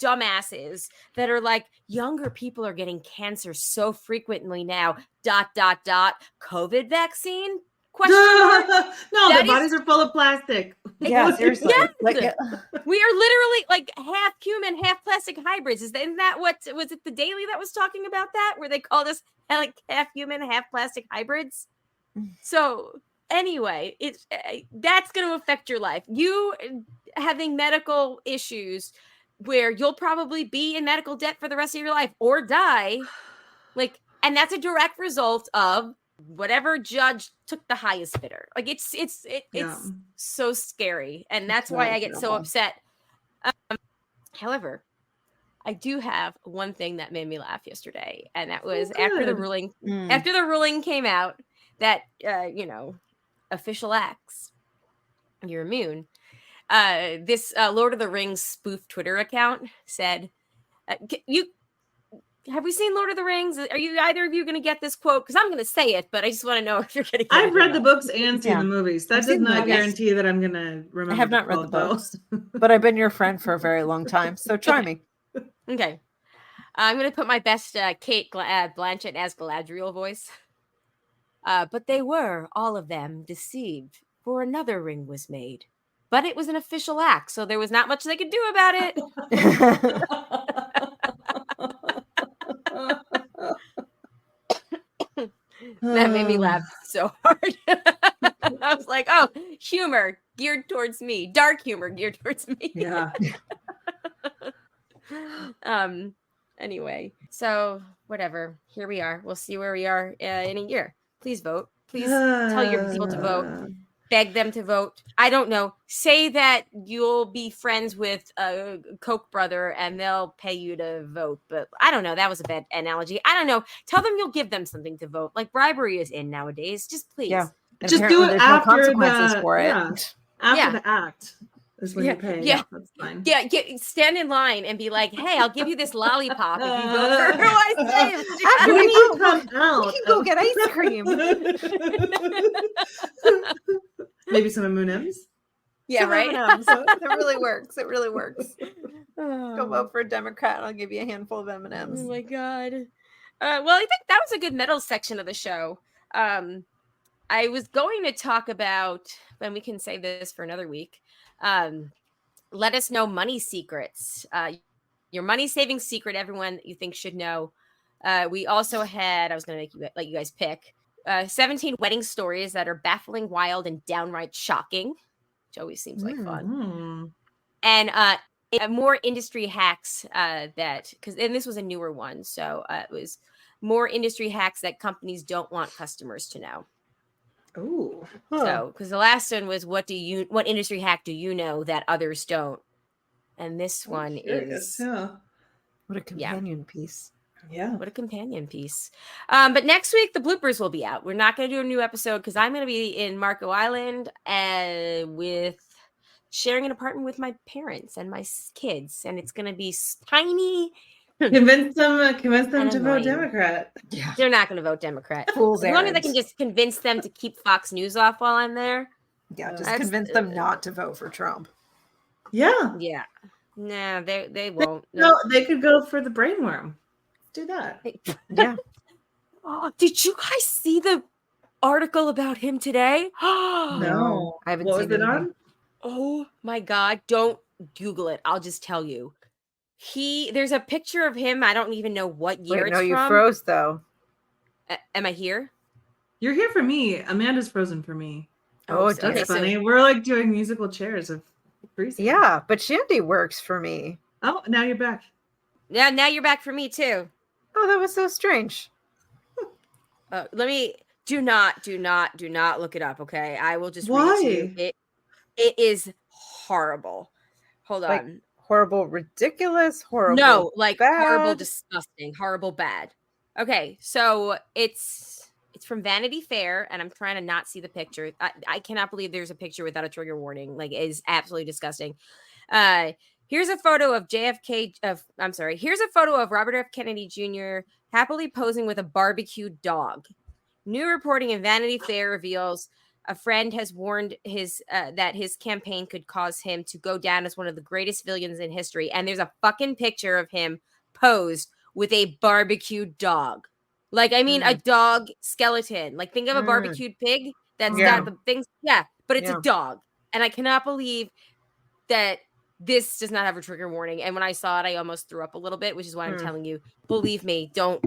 dumbasses that are younger people are getting cancer so frequently now, ... COVID vaccine? Question mark? No, their bodies are full of plastic. Yeah, seriously. Yes. We are literally half human, half plastic hybrids. Isn't that what was it? The Daily that was talking about that, where they called us half human, half plastic hybrids. So anyway, that's going to affect your life. You having medical issues where you'll probably be in medical debt for the rest of your life or die, and that's a direct result of whatever judge took the highest bidder. Like it's so scary, and that's why I get so upset. However, I do have one thing that made me laugh yesterday, and that was after the ruling came out that official acts, you're immune. This Lord of the Rings spoof Twitter account said, have we seen Lord of the Rings? Are you either of you going to get this quote? Because I'm going to say it, but I just want to know if you're going to get it. I've read the books and seen the movies. That does not guarantee that I'm going to remember. I have not read the books, but I've been your friend for a very long time, so try me. Okay. I'm going to put my best Kate Blanchett as Galadriel voice. But they were, all of them, deceived, for another ring was made. But it was an official act, so there was not much they could do about it. That made me laugh so hard. I was like, oh, humor geared towards me. Dark humor geared towards me. Yeah. Anyway, so whatever. Here we are. We'll see where we are in a year. Please vote. Please tell your people to vote. Beg them to vote. I don't know. Say that you'll be friends with a Koch brother and they'll pay you to vote. But I don't know. That was a bad analogy. I don't know. Tell them you'll give them something to vote. Like bribery is in nowadays. Just please. Yeah. Just do it after consequences for it. Yeah. After the act is when you pay. Yeah. That's fine. Yeah. Stand in line and be like, hey, I'll give you this lollipop if you vote for who I say. After When you come out, we can go get ice cream. Maybe some M&Ms. Yeah, some right. M&Ms. It really works. It really works. Go vote for a Democrat and I'll give you a handful of M&Ms. Oh my god. Well, I think that was a good middle section of the show. I was going to talk about, and we can save this for another week. Let us know money secrets. Your money saving secret, everyone you think should know. We also had, I was going to let you guys pick 17 wedding stories that are baffling, wild, and downright shocking, which always seems like fun. And more industry hacks and this was a newer one. So it was more industry hacks that companies don't want customers to know. Oh, so because the last one was what industry hack do you know that others don't? And this one is what a companion piece. Yeah, what a companion piece. But next week the bloopers will be out. We're not going to do a new episode because I'm going to be in Marco Island with sharing an apartment with my parents and my kids, and it's going to be tiny. Convince them to vote Democrat. Yeah. They're not going to vote Democrat. Fool's as long as I can just convince them to keep Fox News off while I'm there. Yeah, just convince them not to vote for Trump. Yeah. Yeah. No, they won't. No, they could go for the brainworm. Do that. Yeah. Oh, did you guys see the article about him today? No. I haven't seen seen it on. Oh my God. Don't Google it. I'll just tell you. There's a picture of him. I don't even know what year it's from. You froze though. Am I here? You're here for me. Amanda's frozen for me. Oh, that's funny. We're like doing musical chairs of freezing. Yeah, but Shandy works for me. Oh, now you're back. Yeah, now you're back for me too. Oh, that was so strange. Let me do not look it up. Okay, I will just read it to you. It is horrible. Hold on. Horrible, ridiculous, horrible. No, like bad. Horrible, disgusting, horrible, bad. Okay, so it's from Vanity Fair, and I'm trying to not see the picture. I cannot believe there's a picture without a trigger warning. Like, it is absolutely disgusting. Here's a photo of Here's a photo of Robert F. Kennedy Jr. happily posing with a barbecued dog. New reporting in Vanity Fair reveals a friend has warned that his campaign could cause him to go down as one of the greatest villains in history. And there's a fucking picture of him posed with a barbecued dog. Like, I mean, a dog skeleton. Like, think of a barbecued pig that's got the things. Yeah, but it's a dog. And I cannot believe that this does not have a trigger warning. And when I saw it, I almost threw up a little bit, which is why I'm telling you, believe me, don't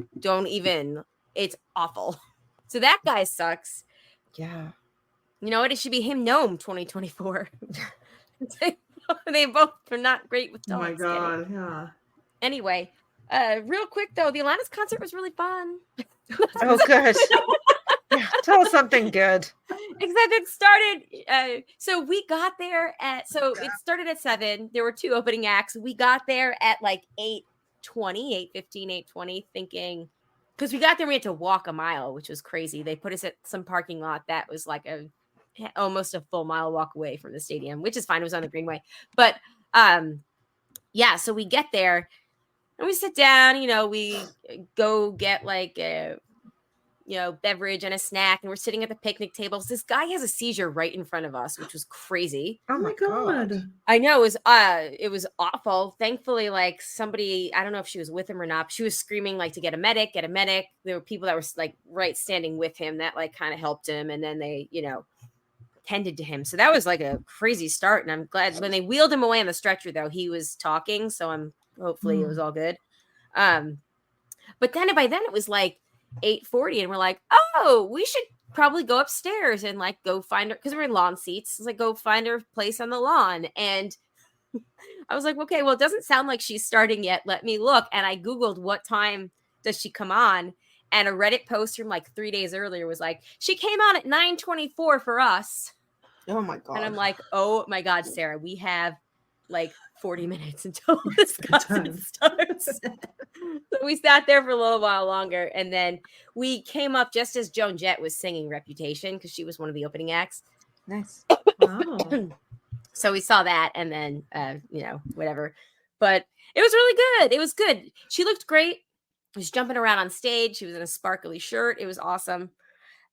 even. It's awful. So that guy sucks. Yeah. You know what? It should be him Gnome 2024. They both are not great with dogs. Oh my God, yeah. Anyway, real quick though, the Alanis concert was really fun. Oh gosh. Yeah, tell us something good. Except it started. So we got there it started at 7. There were 2 opening acts. We got there at like 8:20, 8:15, 8:20, thinking, because we got there, we had to walk a mile, which was crazy. They put us at some parking lot that was like almost a full mile walk away from the stadium, which is fine. It was on the Greenway, but yeah. So we get there and we sit down. We go get like a beverage and a snack, and we're sitting at the picnic tables. This guy has a seizure right in front of us, which was crazy. Oh my God. I know, it was awful. Thankfully, like somebody, I don't know if she was with him or not, but she was screaming like to get a medic. There were people that were like right standing with him that like kind of helped him, and then they, tended to him. So that was like a crazy start. And I'm glad when they wheeled him away on the stretcher, though, he was talking. So hopefully it was all good. But then by then it was like 8:40, and we're like, oh, we should probably go upstairs and like go find her, because we're in lawn seats. It's like, go find her place on the lawn. And I was like, okay, well, it doesn't sound like she's starting yet. Let me look. And I Googled what time does she come on, and a Reddit post from like 3 days earlier was like, she came on at 9:24 for us. Oh my God. And I'm like, oh my God, Sarah, we have like 40 minutes until this concert starts. So we sat there for a little while longer, and then we came up just as Joan Jett was singing Reputation, because she was one of the opening acts. Nice. Wow. So we saw that, and then whatever. But it was really good. It was good. She looked great. She was jumping around on stage. She was in a sparkly shirt. It was awesome.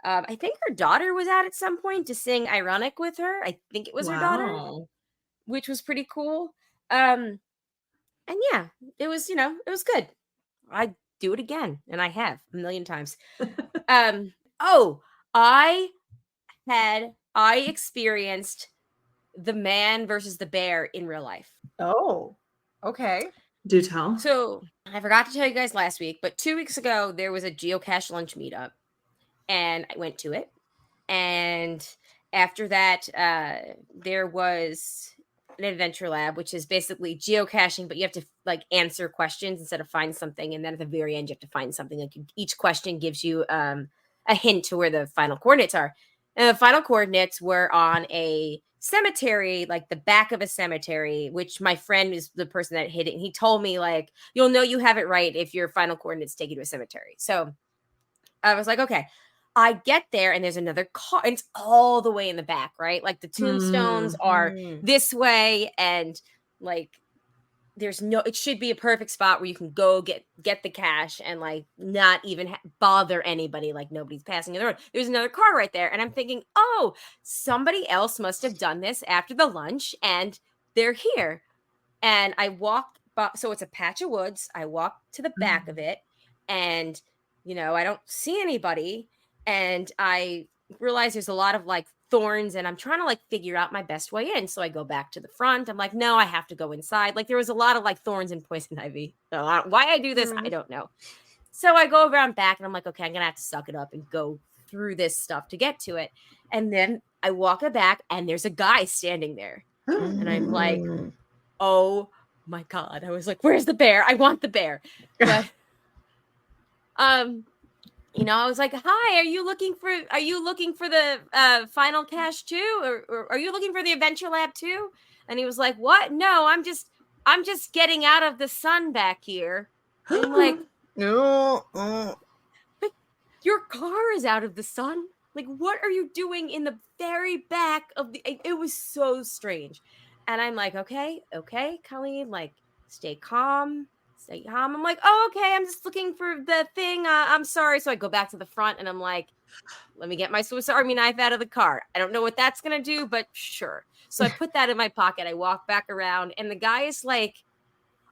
I think her daughter was out at some point to sing Ironic with her. I think it was her daughter, which was pretty cool. And yeah, it was good. I'd do it again, and I have a million times. I experienced the man versus the bear in real life. Oh, okay. Do tell. So I forgot to tell you guys last week, but 2 weeks ago there was a geocache lunch meetup, and I went to it. And after that, there was an adventure lab, which is basically geocaching, but you have to like answer questions instead of find something. And then at the very end, you have to find something. Like each question gives you a hint to where the final coordinates are. And the final coordinates were on a cemetery, like the back of a cemetery, which my friend is the person that hit it. And he told me, like, you'll know you have it right if your final coordinates take you to a cemetery. So I was like, okay. I get there, and there's another car, and it's all the way in the back, right? Like the tombstones are this way, and like it should be a perfect spot where you can go get the cash and like not even bother anybody, like nobody's passing the road. There's another car right there, and I'm thinking, oh, somebody else must have done this after the lunch, and they're here. And I walk, so it's a patch of woods. I walk to the back of it, and I don't see anybody. And I realize there's a lot of like thorns, and I'm trying to like figure out my best way in. So I go back to the front. I'm like, no, I have to go inside. Like there was a lot of like thorns and poison ivy. So why I do this, I don't know. So I go around back, and I'm like, okay, I'm going to have to suck it up and go through this stuff to get to it. And then I walk it back, and there's a guy standing there. And I'm like, oh my God. I was like, where's the bear? I want the bear. But, I was like, hi, are you looking for the final cache too? Or are you looking for the adventure lab too? And he was like, what? No, I'm just getting out of the sun back here. And I'm like, no, your car is out of the sun. Like, what are you doing in the very back of it was so strange. And I'm like, okay, Colleen, like, stay calm. I'm like, oh, okay, I'm just looking for the thing. I'm sorry. So I go back to the front, and I'm like, let me get my Swiss Army knife out of the car. I don't know what that's going to do, but sure. So I put that in my pocket. I walk back around, and the guy is like,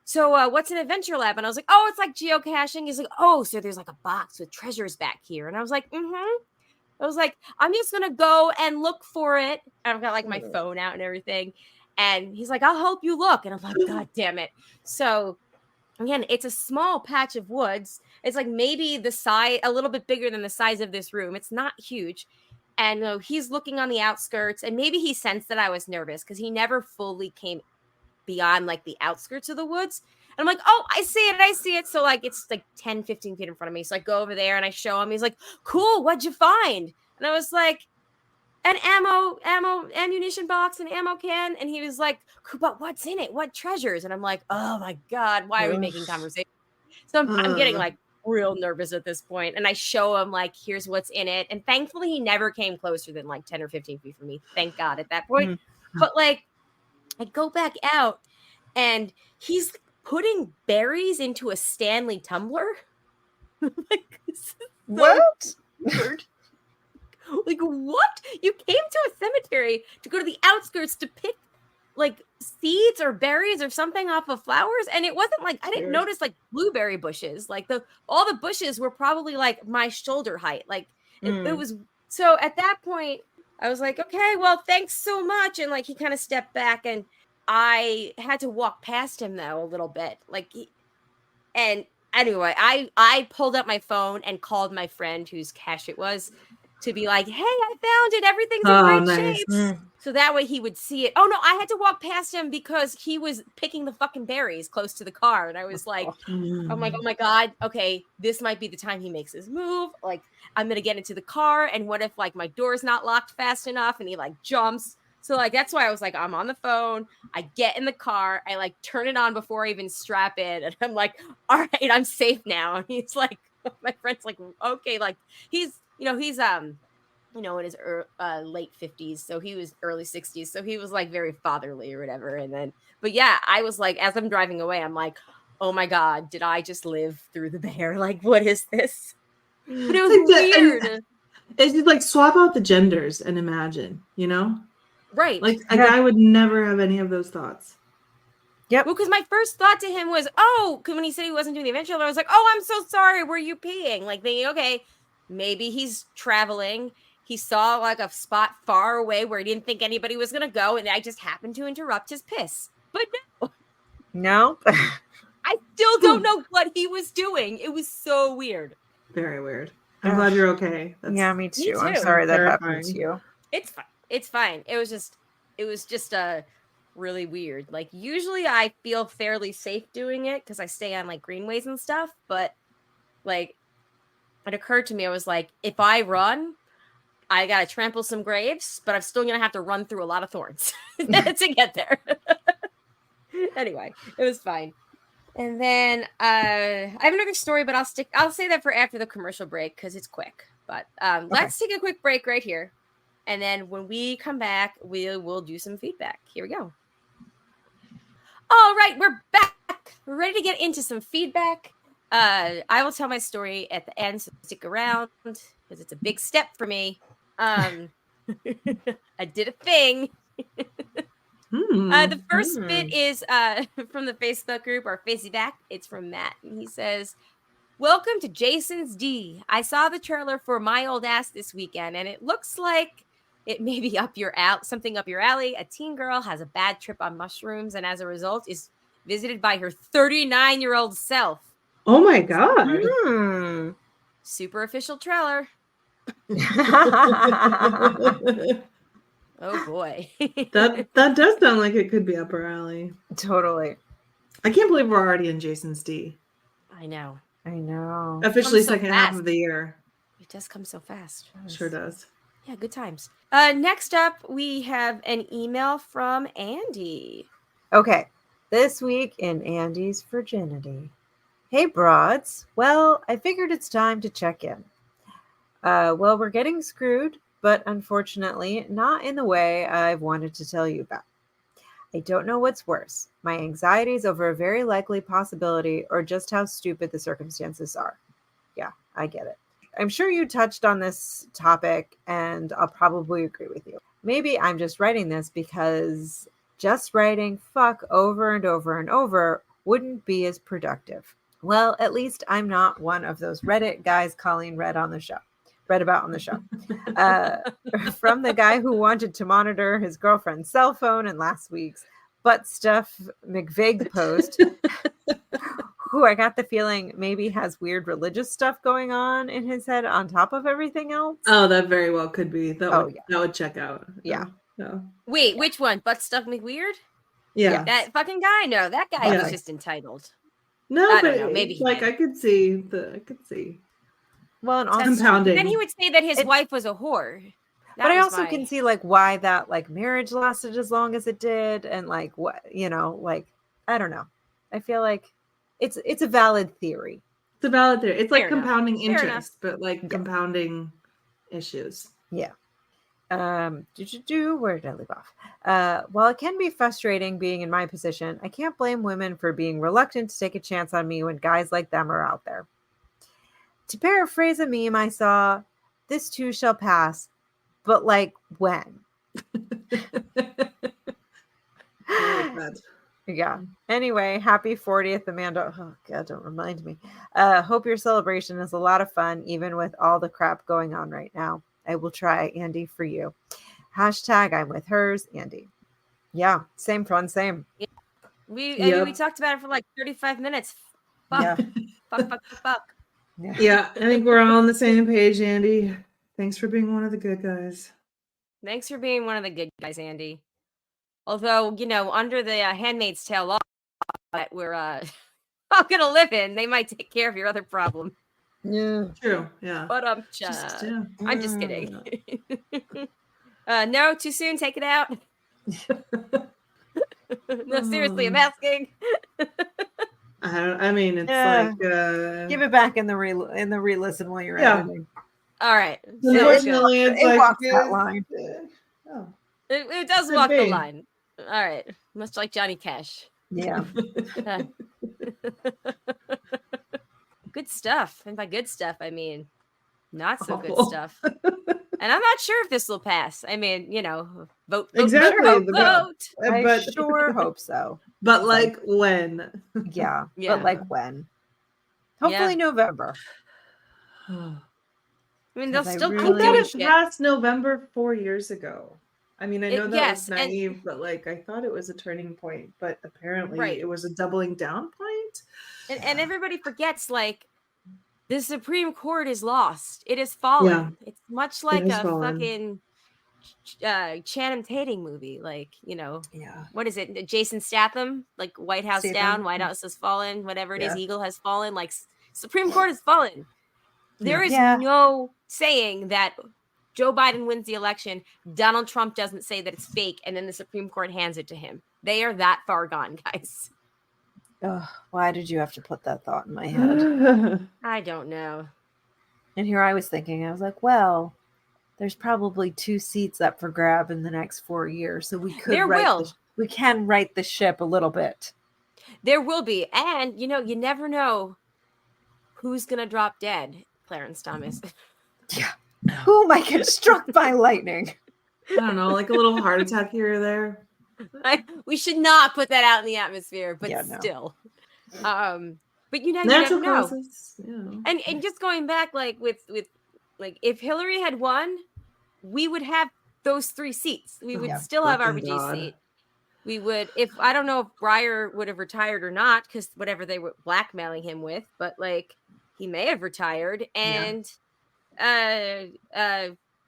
so what's an adventure lab? And I was like, oh, it's like geocaching. He's like, oh, so there's like a box with treasures back here. And I was like, I was like, I'm just going to go and look for it. And I've got like my phone out and everything. And he's like, I'll help you look. And I'm like, God damn it. So again, it's a small patch of woods. It's like maybe the size, a little bit bigger than the size of this room. It's not huge. And he's looking on the outskirts, and maybe he sensed that I was nervous because he never fully came beyond like the outskirts of the woods. I'm like, oh, I see it. So like, it's like 10, 15 feet in front of me. So I go over there and I show him. He's like, cool, what'd you find? And I was like, an ammunition box, an ammo can. And he was like, but what's in it? What treasures? And I'm like, oh my God, why are we making conversation? So I'm getting like real nervous at this point. And I show him like, here's what's in it. And thankfully he never came closer than like 10 or 15 feet from me. Thank God at that point. But like, I go back out and he's putting berries into a Stanley tumbler. Like, what? Weird. Like, what? You came to a cemetery to go to the outskirts to pick like seeds or berries or something off of flowers, and it wasn't like I didn't notice like blueberry bushes. Like all the bushes were probably like my shoulder height. Like it was. So at that point, I was like, okay, well, thanks so much. And like he kind of stepped back, and I had to walk past him though a little bit. Like, and anyway, I pulled up my phone and called my friend whose cache it was to be like, hey, I found it. Everything's in great shape. So that way he would see it. Oh, no, I had to walk past him because he was picking the fucking berries close to the car. And I was like, I'm like, oh my God, okay, this might be the time he makes his move. Like, I'm going to get into the car. And what if like my door's not locked fast enough and he like jumps? So like, that's why I was like, I'm on the phone. I get in the car. I like turn it on before I even strap in. And I'm like, all right, I'm safe now. And he's like, my friend's like, okay, like he's in his late 50s, so he was early 60s, so he was like very fatherly or whatever. And then, but yeah, I was like, as I'm driving away, I'm like, oh my God, did I just live through the bear? Like, what is this? But it was weird. It's just like swap out the genders and imagine, right? Like a guy would never have any of those thoughts. Yep. Well, because my first thought to him was, when he said he wasn't doing the adventure, I was like, oh, I'm so sorry. Were you peeing? Like thinking, okay, maybe he's traveling. He saw like a spot far away where he didn't think anybody was going to go. And I just happened to interrupt his piss. But no, I still don't know what he was doing. It was so weird. Very weird. I'm glad you're okay. Yeah, me too. I'm sorry that happened to you. It's fine. It's fine. It was just really weird. Like usually I feel fairly safe doing it because I stay on like greenways and stuff. But like, it occurred to me, I was like, if I run, I gotta trample some graves, but I'm still gonna have to run through a lot of thorns to get there. Anyway, it was fine. And then I have another story, but I'll say that for after the commercial break because it's quick. But let's take a quick break right here. And then when we come back, we'll do some feedback. Here we go. All right, we're back. We're ready to get into some feedback. I will tell my story at the end, so stick around because it's a big step for me. I did a thing. The first bit is from the Facebook group, or Facey Back. It's from Matt, and he says, welcome to Jason's D. I saw the trailer for My Old Ass this weekend, and it looks like it may be something up your alley. A teen girl has a bad trip on mushrooms, and as a result is visited by her 39-year-old self. Oh my God. Super official trailer. Oh boy. that does sound like it could be up our alley. Totally. I can't believe we're already in Jason's D. I know. Officially second half of the year. It does come so fast. Sure does. Yeah, good times. Next up, we have an email from Andy. Okay. This week in Andy's virginity. Hey, broads. Well, I figured it's time to check in. Well, we're getting screwed, but unfortunately not in the way I've wanted to tell you about. I don't know what's worse, my anxieties over a very likely possibility or just how stupid the circumstances are. Yeah, I get it. I'm sure you touched on this topic, and I'll probably agree with you. Maybe I'm just writing this because just writing fuck over and over and over wouldn't be as productive. Well, at least I'm not one of those Reddit guys Colleen read about on the show. From the guy who wanted to monitor his girlfriend's cell phone in last week's butt stuff McVig post, who I got the feeling maybe has weird religious stuff going on in his head on top of everything else. Oh, that very well could be. That would check out. Yeah. Wait, which one? Butt stuff McWeird? Yeah. That fucking guy? No, that guy was just entitled. No, I but don't know. Maybe I could see. Well, and also compounding. then he would say that his wife was a whore. But I also can see like why that like marriage lasted as long as it did, and like what like I don't know. I feel like it's a valid theory. It's a valid theory. It's like compounding interest, interest, but like compounding issues. Yeah. Where did I leave off? While it can be frustrating being in my position, I can't blame women for being reluctant to take a chance on me when guys like them are out there. To paraphrase a meme I saw, this too shall pass, but like when? Yeah. Anyway, happy 40th, Amanda. Oh, God, don't remind me. Hope your celebration is a lot of fun, even with all the crap going on right now. I will try, Andy, for you. Hashtag I'm with hers, Andy. Yeah, same fun, same. Yeah. I mean, we talked about it for like 35 minutes. Fuck. Yeah. Fuck. Yeah, I think we're all on the same page, Andy. Thanks for being one of the good guys. Thanks for being one of the good guys, Andy. Although, under the Handmaid's Tale law that we're all going to live in, they might take care of your other problem. Yeah. True. Yeah. But I'm just kidding. No, too soon. Take it out. No, seriously, I'm asking. I mean, it's like give it back in the re-listen while you're editing. All right. Unfortunately, it walks that line. It does walk the line. All right, much like Johnny Cash. Yeah. Good stuff, and by good stuff, I mean not so good stuff. And I'm not sure if this will pass. I mean, vote. Exactly. Vote. I sure hope so. But like when? Yeah. But like when? Hopefully November. I mean, they'll still keep doing doing it past November 4 years ago. I mean, I know that was naive, but like I thought it was a turning point, but apparently it was a doubling down point. And everybody forgets, like, the Supreme Court is lost. It has fallen. Yeah. It's much like a fucking Channing Tatum movie. Like, what is it? Jason Statham? Like White House down, White House has fallen, whatever it is, Eagle has fallen. Like Supreme Court has fallen. There is no saying that Joe Biden wins the election, Donald Trump doesn't say that it's fake, and then the Supreme Court hands it to him. They are that far gone, guys. Oh, why did you have to put that thought in my head? I don't know. And here I was thinking, I was like, well, there's probably 2 seats up for grab in the next 4 years, so we could we can right the ship a little bit. There will be, and you never know who's gonna drop dead, Clarence Thomas. Yeah. Who might get struck by lightning? I don't know, like a little heart attack here or there. We should not put that out in the atmosphere, but still. But you never know. And just going back, like with like if Hillary had won, we would have those 3 seats. We would still have RBG's seat. We would, I don't know if Breyer would have retired or not, because whatever they were blackmailing him with, but like he may have retired, and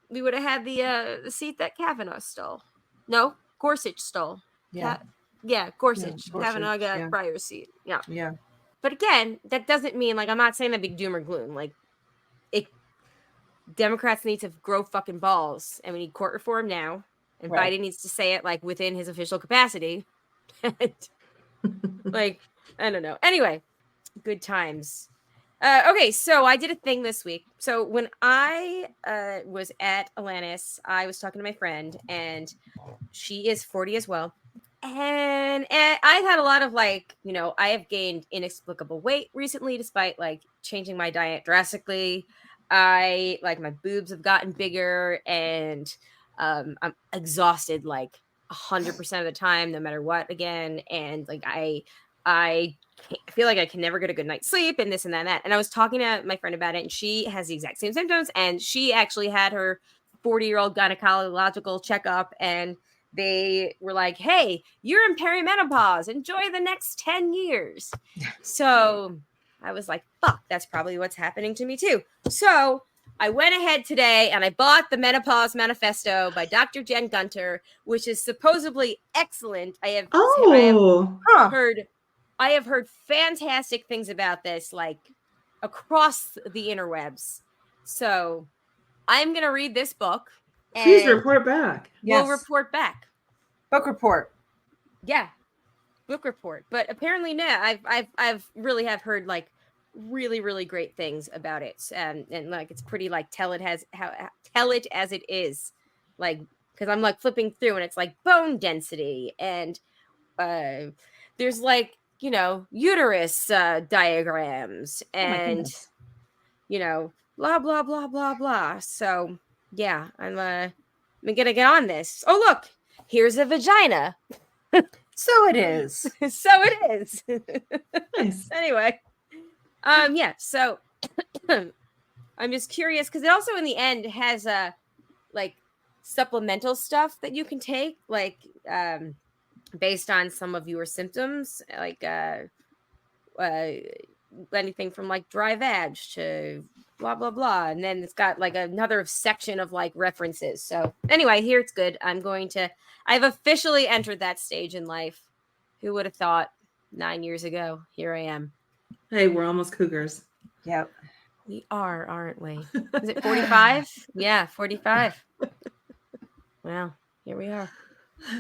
we would have had the seat that Kavanaugh stole. No, Gorsuch stole. Gorsuch. Kavanaugh got Breyer's seat. Yeah. But again, that doesn't mean, like, I'm not saying that big doom or gloom. Like, Democrats need to grow fucking balls, and we need court reform now. And Biden needs to say it like within his official capacity. Like, I don't know. Anyway, good times. Okay, so I did a thing this week. So when I was at Atlantis, I was talking to my friend, and she is 40 as well. And I've had a lot of, like, I have gained inexplicable weight recently, despite like changing my diet drastically. My boobs have gotten bigger, and I'm exhausted like 100% of the time, no matter what, again. And like I feel like I can never get a good night's sleep, and this and that and that. And I was talking to my friend about it, and she has the exact same symptoms, and she actually had her 40-year-old gynecological checkup, and they were like, hey, you're in perimenopause, enjoy the next 10 years. So I was like, fuck, that's probably what's happening to me too. So I went ahead today and I bought the Menopause Manifesto by Dr. Jen Gunter, which is supposedly excellent. I have heard I have heard fantastic things about this, like across the interwebs. So I'm going to read this book. Please report back. We'll report back. Book report. Yeah. Book report. But apparently, no, I've really have heard like really, really great things about it. And like, it's pretty like tell it as it is. Like, because I'm like flipping through and it's like bone density and there's like, you know, uterus diagrams and, you know, blah, blah, blah, blah, blah. So, yeah, I'm going to get on this. Oh, look, here's a vagina. So it is. So it is. Nice. Anyway, yeah, so I'm just curious because it also in the end has like supplemental stuff that you can take, like based on some of your symptoms, like anything from like dry vag to blah blah blah, and then it's got like another section of like references. So anyway, here it's good. I've officially entered that stage in life. Who would have thought 9 years ago? Here I am. Hey, we're almost cougars. Yep. We are, aren't we? Is it 45? Yeah, 45. Well, here we are.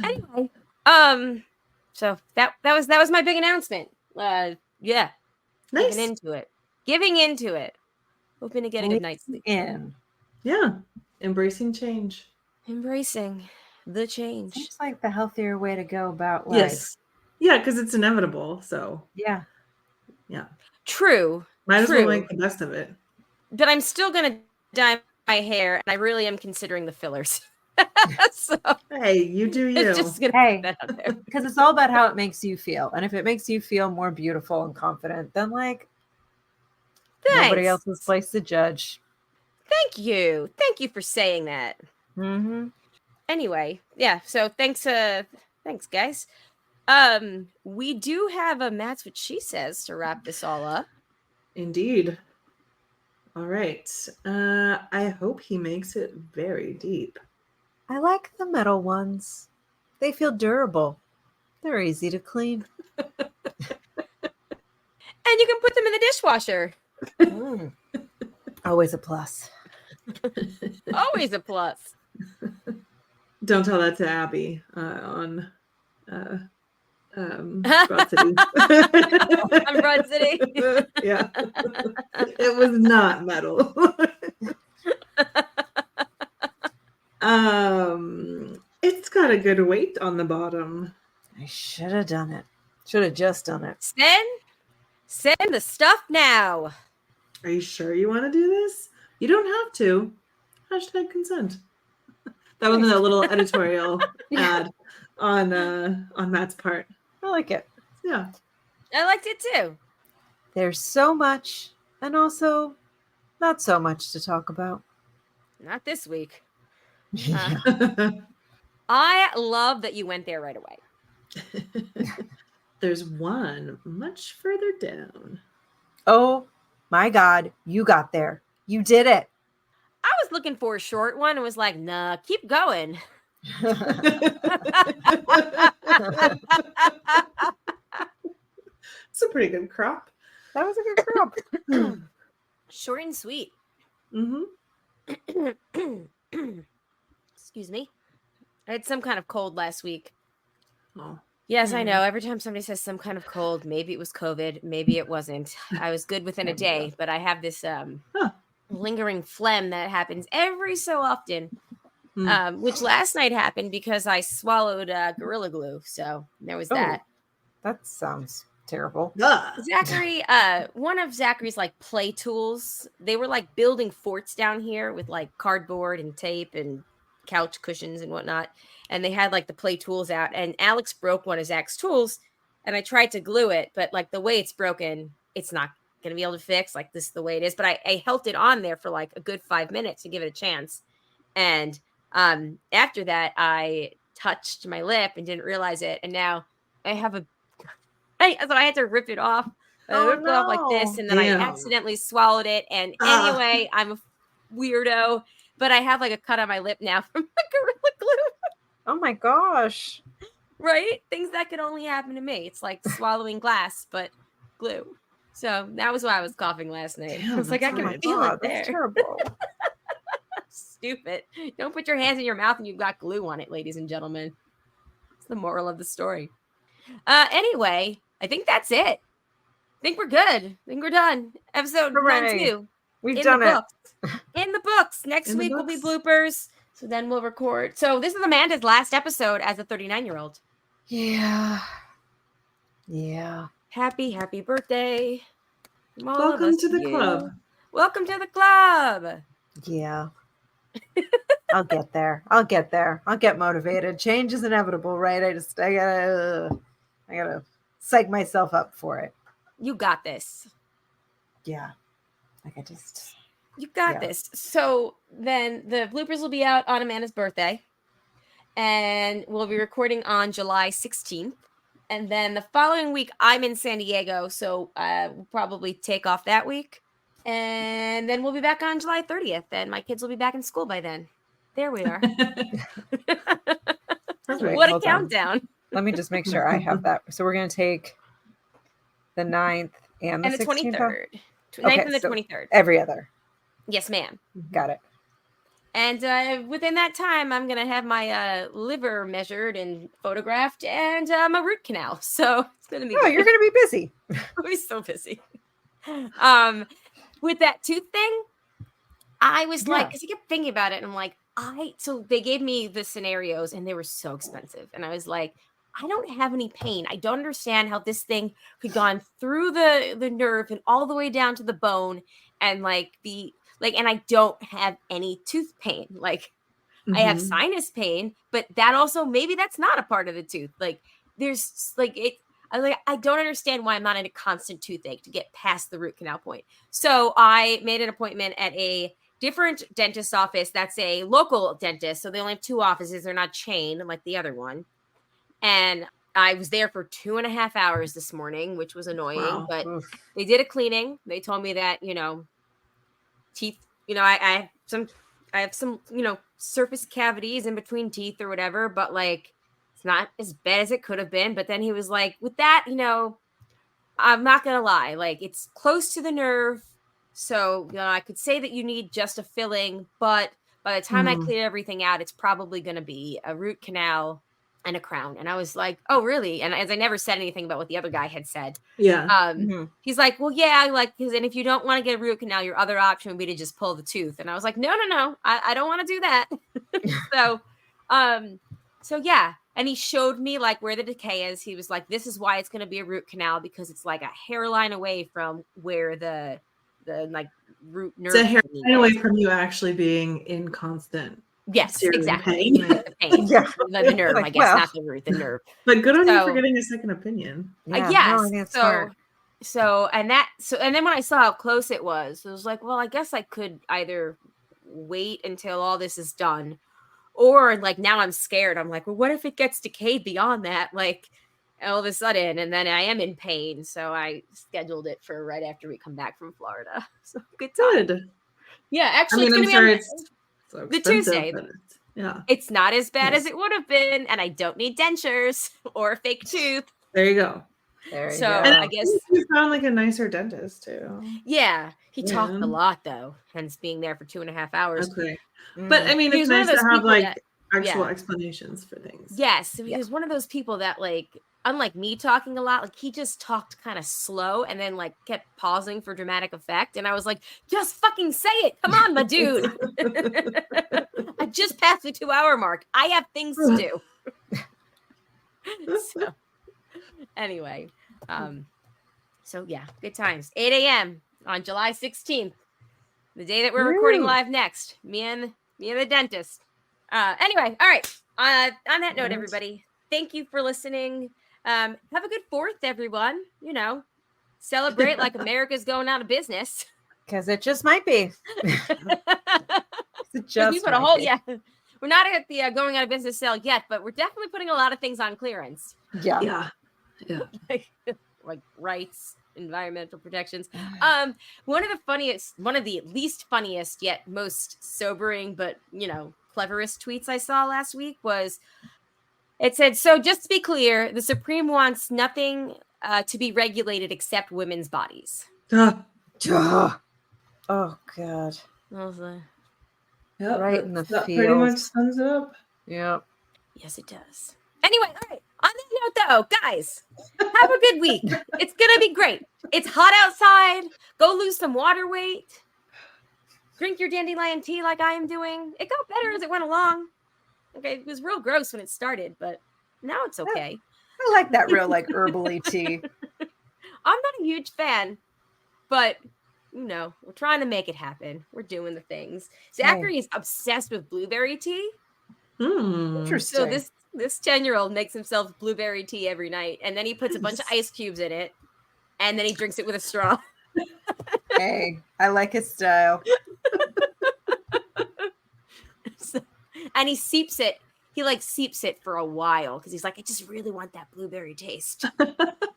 Anyway, so that was my big announcement. Yeah. Nice. Giving into it. Hoping to get a good night's sleep. Yeah. Embracing change. Embracing the change. Seems like the healthier way to go about life. Yes. Yeah, because it's inevitable. So yeah. True. Might as well make the best of it. But I'm still gonna dye my hair, and I really am considering the fillers. So, hey, you do you. Because it's all about how it makes you feel, and if it makes you feel more beautiful and confident, then like nobody else's place to judge. Thank you for saying that. Mm-hmm. Anyway, yeah. So thanks, guys. We do have a That's What She Says to wrap this all up. Indeed. All right. I hope he makes it very deep. I like the metal ones. They feel durable. They're easy to clean. And you can put them in the dishwasher. Always a plus. Always a plus. Don't tell that to Abby on Broad City. On Broad City. Yeah. It was not metal. It's got a good weight on the bottom. I should have done it. Should have just done it. Send the stuff now. Are you sure you want to do this? You don't have to. Hashtag consent. That was a little editorial ad on Matt's part. I like it. Yeah. I liked it too. There's so much and also not so much to talk about. Not this week. Yeah. I love that you went there right away. There's one much further down. Oh my God, you got there. You did it. I was looking for a short one and was like, nah, keep going. It's a pretty good crop. That was a good crop. Short and sweet. Mm-hmm. Excuse me. I had some kind of cold last week. Oh. Yes, I know. Every time somebody says some kind of cold, maybe it was COVID, maybe it wasn't. I was good within a day, but I have this lingering phlegm that happens every so often, which last night happened because I swallowed Gorilla Glue. So there was that. That sounds terrible. Zachary, one of Zachary's like play tools, they were like building forts down here with like cardboard and tape and couch cushions and whatnot. And they had like the play tools out, and Alex broke one of Zach's tools, and I tried to glue it, but like the way it's broken, it's not going to be able to fix. Like this is the way it is. But I held it on there for like a good 5 minutes to give it a chance. And after that, I touched my lip and didn't realize it. And now I have so I had to rip it off. I ripped it off like this, and then I accidentally swallowed it. And anyway, I'm a weirdo, but I have like a cut on my lip now from the Gorilla Glue. Oh my gosh. Right? Things that could only happen to me. It's like swallowing glass, but glue. So that was why I was coughing last night. Damn, I was like, I can feel it there. That's terrible. Stupid. Don't put your hands in your mouth and you've got glue on it, ladies and gentlemen. It's the moral of the story. Anyway, I think that's it. I think we're good. I think we're done. Episode 92. We've done it. In the books. Next week will be bloopers. So then we'll record. So this is Amanda's last episode as a 39-year-old. Yeah. Yeah. Happy birthday. Welcome to the club. Welcome to the club. Yeah. I'll get there. I'll get motivated. Change is inevitable, right? I gotta psych myself up for it. You got this. Yeah. You got this. So then the bloopers will be out on Amanda's birthday. And we'll be recording on July 16th. And then the following week, I'm in San Diego. So we'll probably take off that week. And then we'll be back on July 30th. And my kids will be back in school by then. There we are. What a countdown. Let me just make sure I have that. So we're going to take the 9th and the 23rd. 9th and the 23rd. Every other. Yes, ma'am. Got it. And within that time, I'm going to have my liver measured and photographed and my root canal. So it's going to be you're going to be busy. I'll be so busy. With that tooth thing, I was like, because I kept thinking about it. And I'm like, so they gave me the scenarios and they were so expensive. And I was like, I don't have any pain. I don't understand how this thing could gone through the nerve and all the way down to the bone and and I don't have any tooth pain. Like I have sinus pain, but that also, maybe that's not a part of the tooth. Like there's I don't understand why I'm not in a constant toothache to get past the root canal point. So I made an appointment at a different dentist's office. That's a local dentist. So they only have 2 offices. They're not chained like the other one. And I was there for 2.5 hours this morning, which was annoying, but they did a cleaning. They told me that, teeth, I have some, surface cavities in between teeth or whatever, but like, it's not as bad as it could have been. But then he was like, with that, I'm not going to lie, like it's close to the nerve. So, I could say that you need just a filling, but by the time I clear everything out, it's probably going to be a root canal and a crown. And I was like, oh, really? And as I never said anything about what the other guy had said. Yeah. He's like, well, yeah, and if you don't want to get a root canal, your other option would be to just pull the tooth. And I was like, no, I don't want to do that. So yeah. And he showed me like where the decay is. He was like, this is why it's going to be a root canal, because it's like a hairline away from where the like root nerve. It's a hairline away from you actually being in constant. Yes, exactly. Pain. The pain. Yeah. The nerve, I guess, not the root, the nerve. But good on you for getting a second opinion. Yes. So then when I saw how close it was like, well, I guess I could either wait until all this is done, or like now I'm scared. I'm like, well, what if it gets decayed beyond that? Like all of a sudden, and then I am in pain. So I scheduled it for right after we come back from Florida. So good time. Good. Yeah, actually, I'm sure it's so the Tuesday. Yeah, it's not as bad as it would have been, and I don't need dentures or a fake tooth. There you go. So I guess you found like a nicer dentist too. Yeah, he talked a lot though, hence being there for 2.5 hours. Okay, but I mean, it's nice to have like actual explanations for things. Yes, he was one of those people that like, unlike me talking a lot, like he just talked kind of slow and then like kept pausing for dramatic effect. And I was like, just fucking say it. Come on, my dude. I just passed the 2-hour mark. I have things to do. So anyway, so yeah, good times. 8 a.m. on July 16th, the day that we're recording live next. Me and the dentist. Anyway, all right. On that note, everybody, thank you for listening. Have a good 4th, everyone. Celebrate like America's going out of business. Because it just might be. We're not at the going out of business sale yet, but we're definitely putting a lot of things on clearance. Yeah. like rights, environmental protections. One of the least funniest yet most sobering, but cleverest tweets I saw last week was It said, so just to be clear, the Supreme wants nothing to be regulated except women's bodies. Oh, God. Yep, right in the that field. pretty much sums it up. Yep. Yes, it does. Anyway, all right. On that note, though, guys, have a good week. It's going to be great. It's hot outside. Go lose some water weight. Drink your dandelion tea like I am doing. It got better as it went along. Okay, it was real gross when it started, but now it's okay. I like that real, like, herbally tea. I'm not a huge fan, but, we're trying to make it happen. We're doing the things. Zachary is obsessed with blueberry tea. Interesting. So this 10-year-old makes himself blueberry tea every night, and then he puts a bunch of ice cubes in it, and then he drinks it with a straw. Hey, I like his style. And he seeps it. He seeps it for a while because he's like, I just really want that blueberry taste.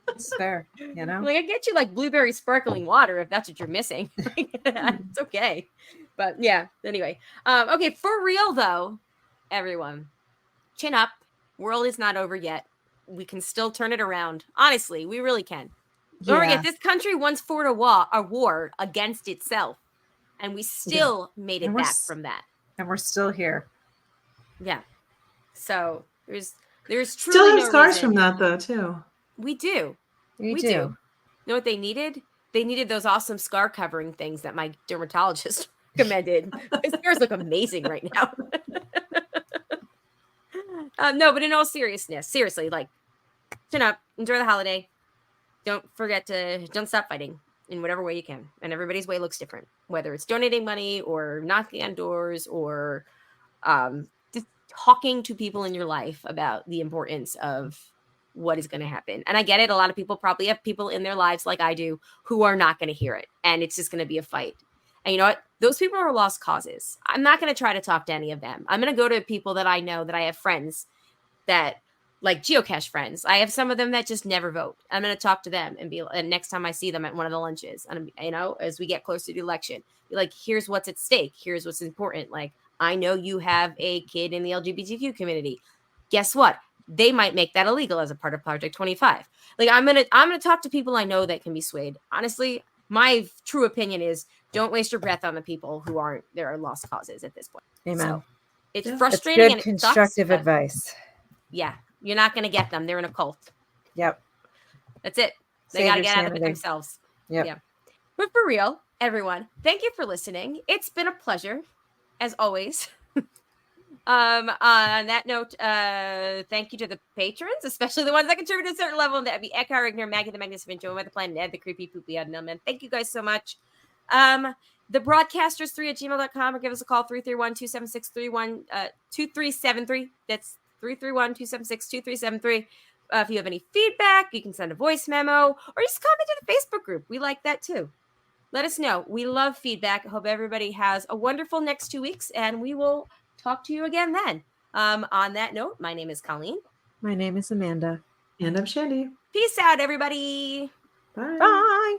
It's fair, I get you blueberry sparkling water if that's what you're missing. It's okay. But yeah, anyway. Okay, for real though, everyone, chin up. World is not over yet. We can still turn it around. Honestly, we really can. Don't forget, this country once fought a war against itself, and we still made it back from that. And we're still here. Yeah. So there's truly still have scars from that though too. We do. We do. You know what they needed? They needed those awesome scar covering things that my dermatologist recommended. His scars look amazing right now. No, but in all seriousness, seriously, chin up, enjoy the holiday. Don't stop fighting in whatever way you can. And everybody's way looks different, whether it's donating money or knocking on doors or just talking to people in your life about the importance of what is going to happen. And I get it. A lot of people probably have people in their lives like I do who are not going to hear it. And it's just going to be a fight. And you know what? Those people are lost causes. I'm not going to try to talk to any of them. I'm going to go to people that I know, that I have friends that geocache friends. I have some of them that just never vote. I'm going to talk to them and next time I see them at one of the lunches, and as we get closer to the election, be like, here's what's at stake. Here's what's important. I know you have a kid in the LGBTQ community. Guess what? They might make that illegal as a part of Project 25. I'm going to talk to people I know that can be swayed. Honestly, my true opinion is don't waste your breath on the people who aren't. There are lost causes at this point. Amen. So it's frustrating. It's good and constructive sucks, advice. Yeah. You're not going to get them. They're in a cult. Yep. That's it. They got to get out of it themselves. Yep. Yeah. But for real, everyone, thank you for listening. It's been a pleasure, as always. On that note, thank you to the patrons, especially the ones that contribute to a certain level. That'd be Eckhart, Rigner, Maggie, the Magnificent, Joe, the Planet, Ed, the Creepy Poopy, Odd Millman. Thank you guys so much. The broadcasters3@gmail.com, or give us a call 331-276-2373. That's 331-276-2373. If you have any feedback, you can send a voice memo or just comment in the Facebook group. We like that too. Let us know. We love feedback. I hope everybody has a wonderful next 2 weeks, and we will talk to you again then. On that note, my name is Colleen. My name is Amanda. And I'm Shandy. Peace out, everybody. Bye. Bye.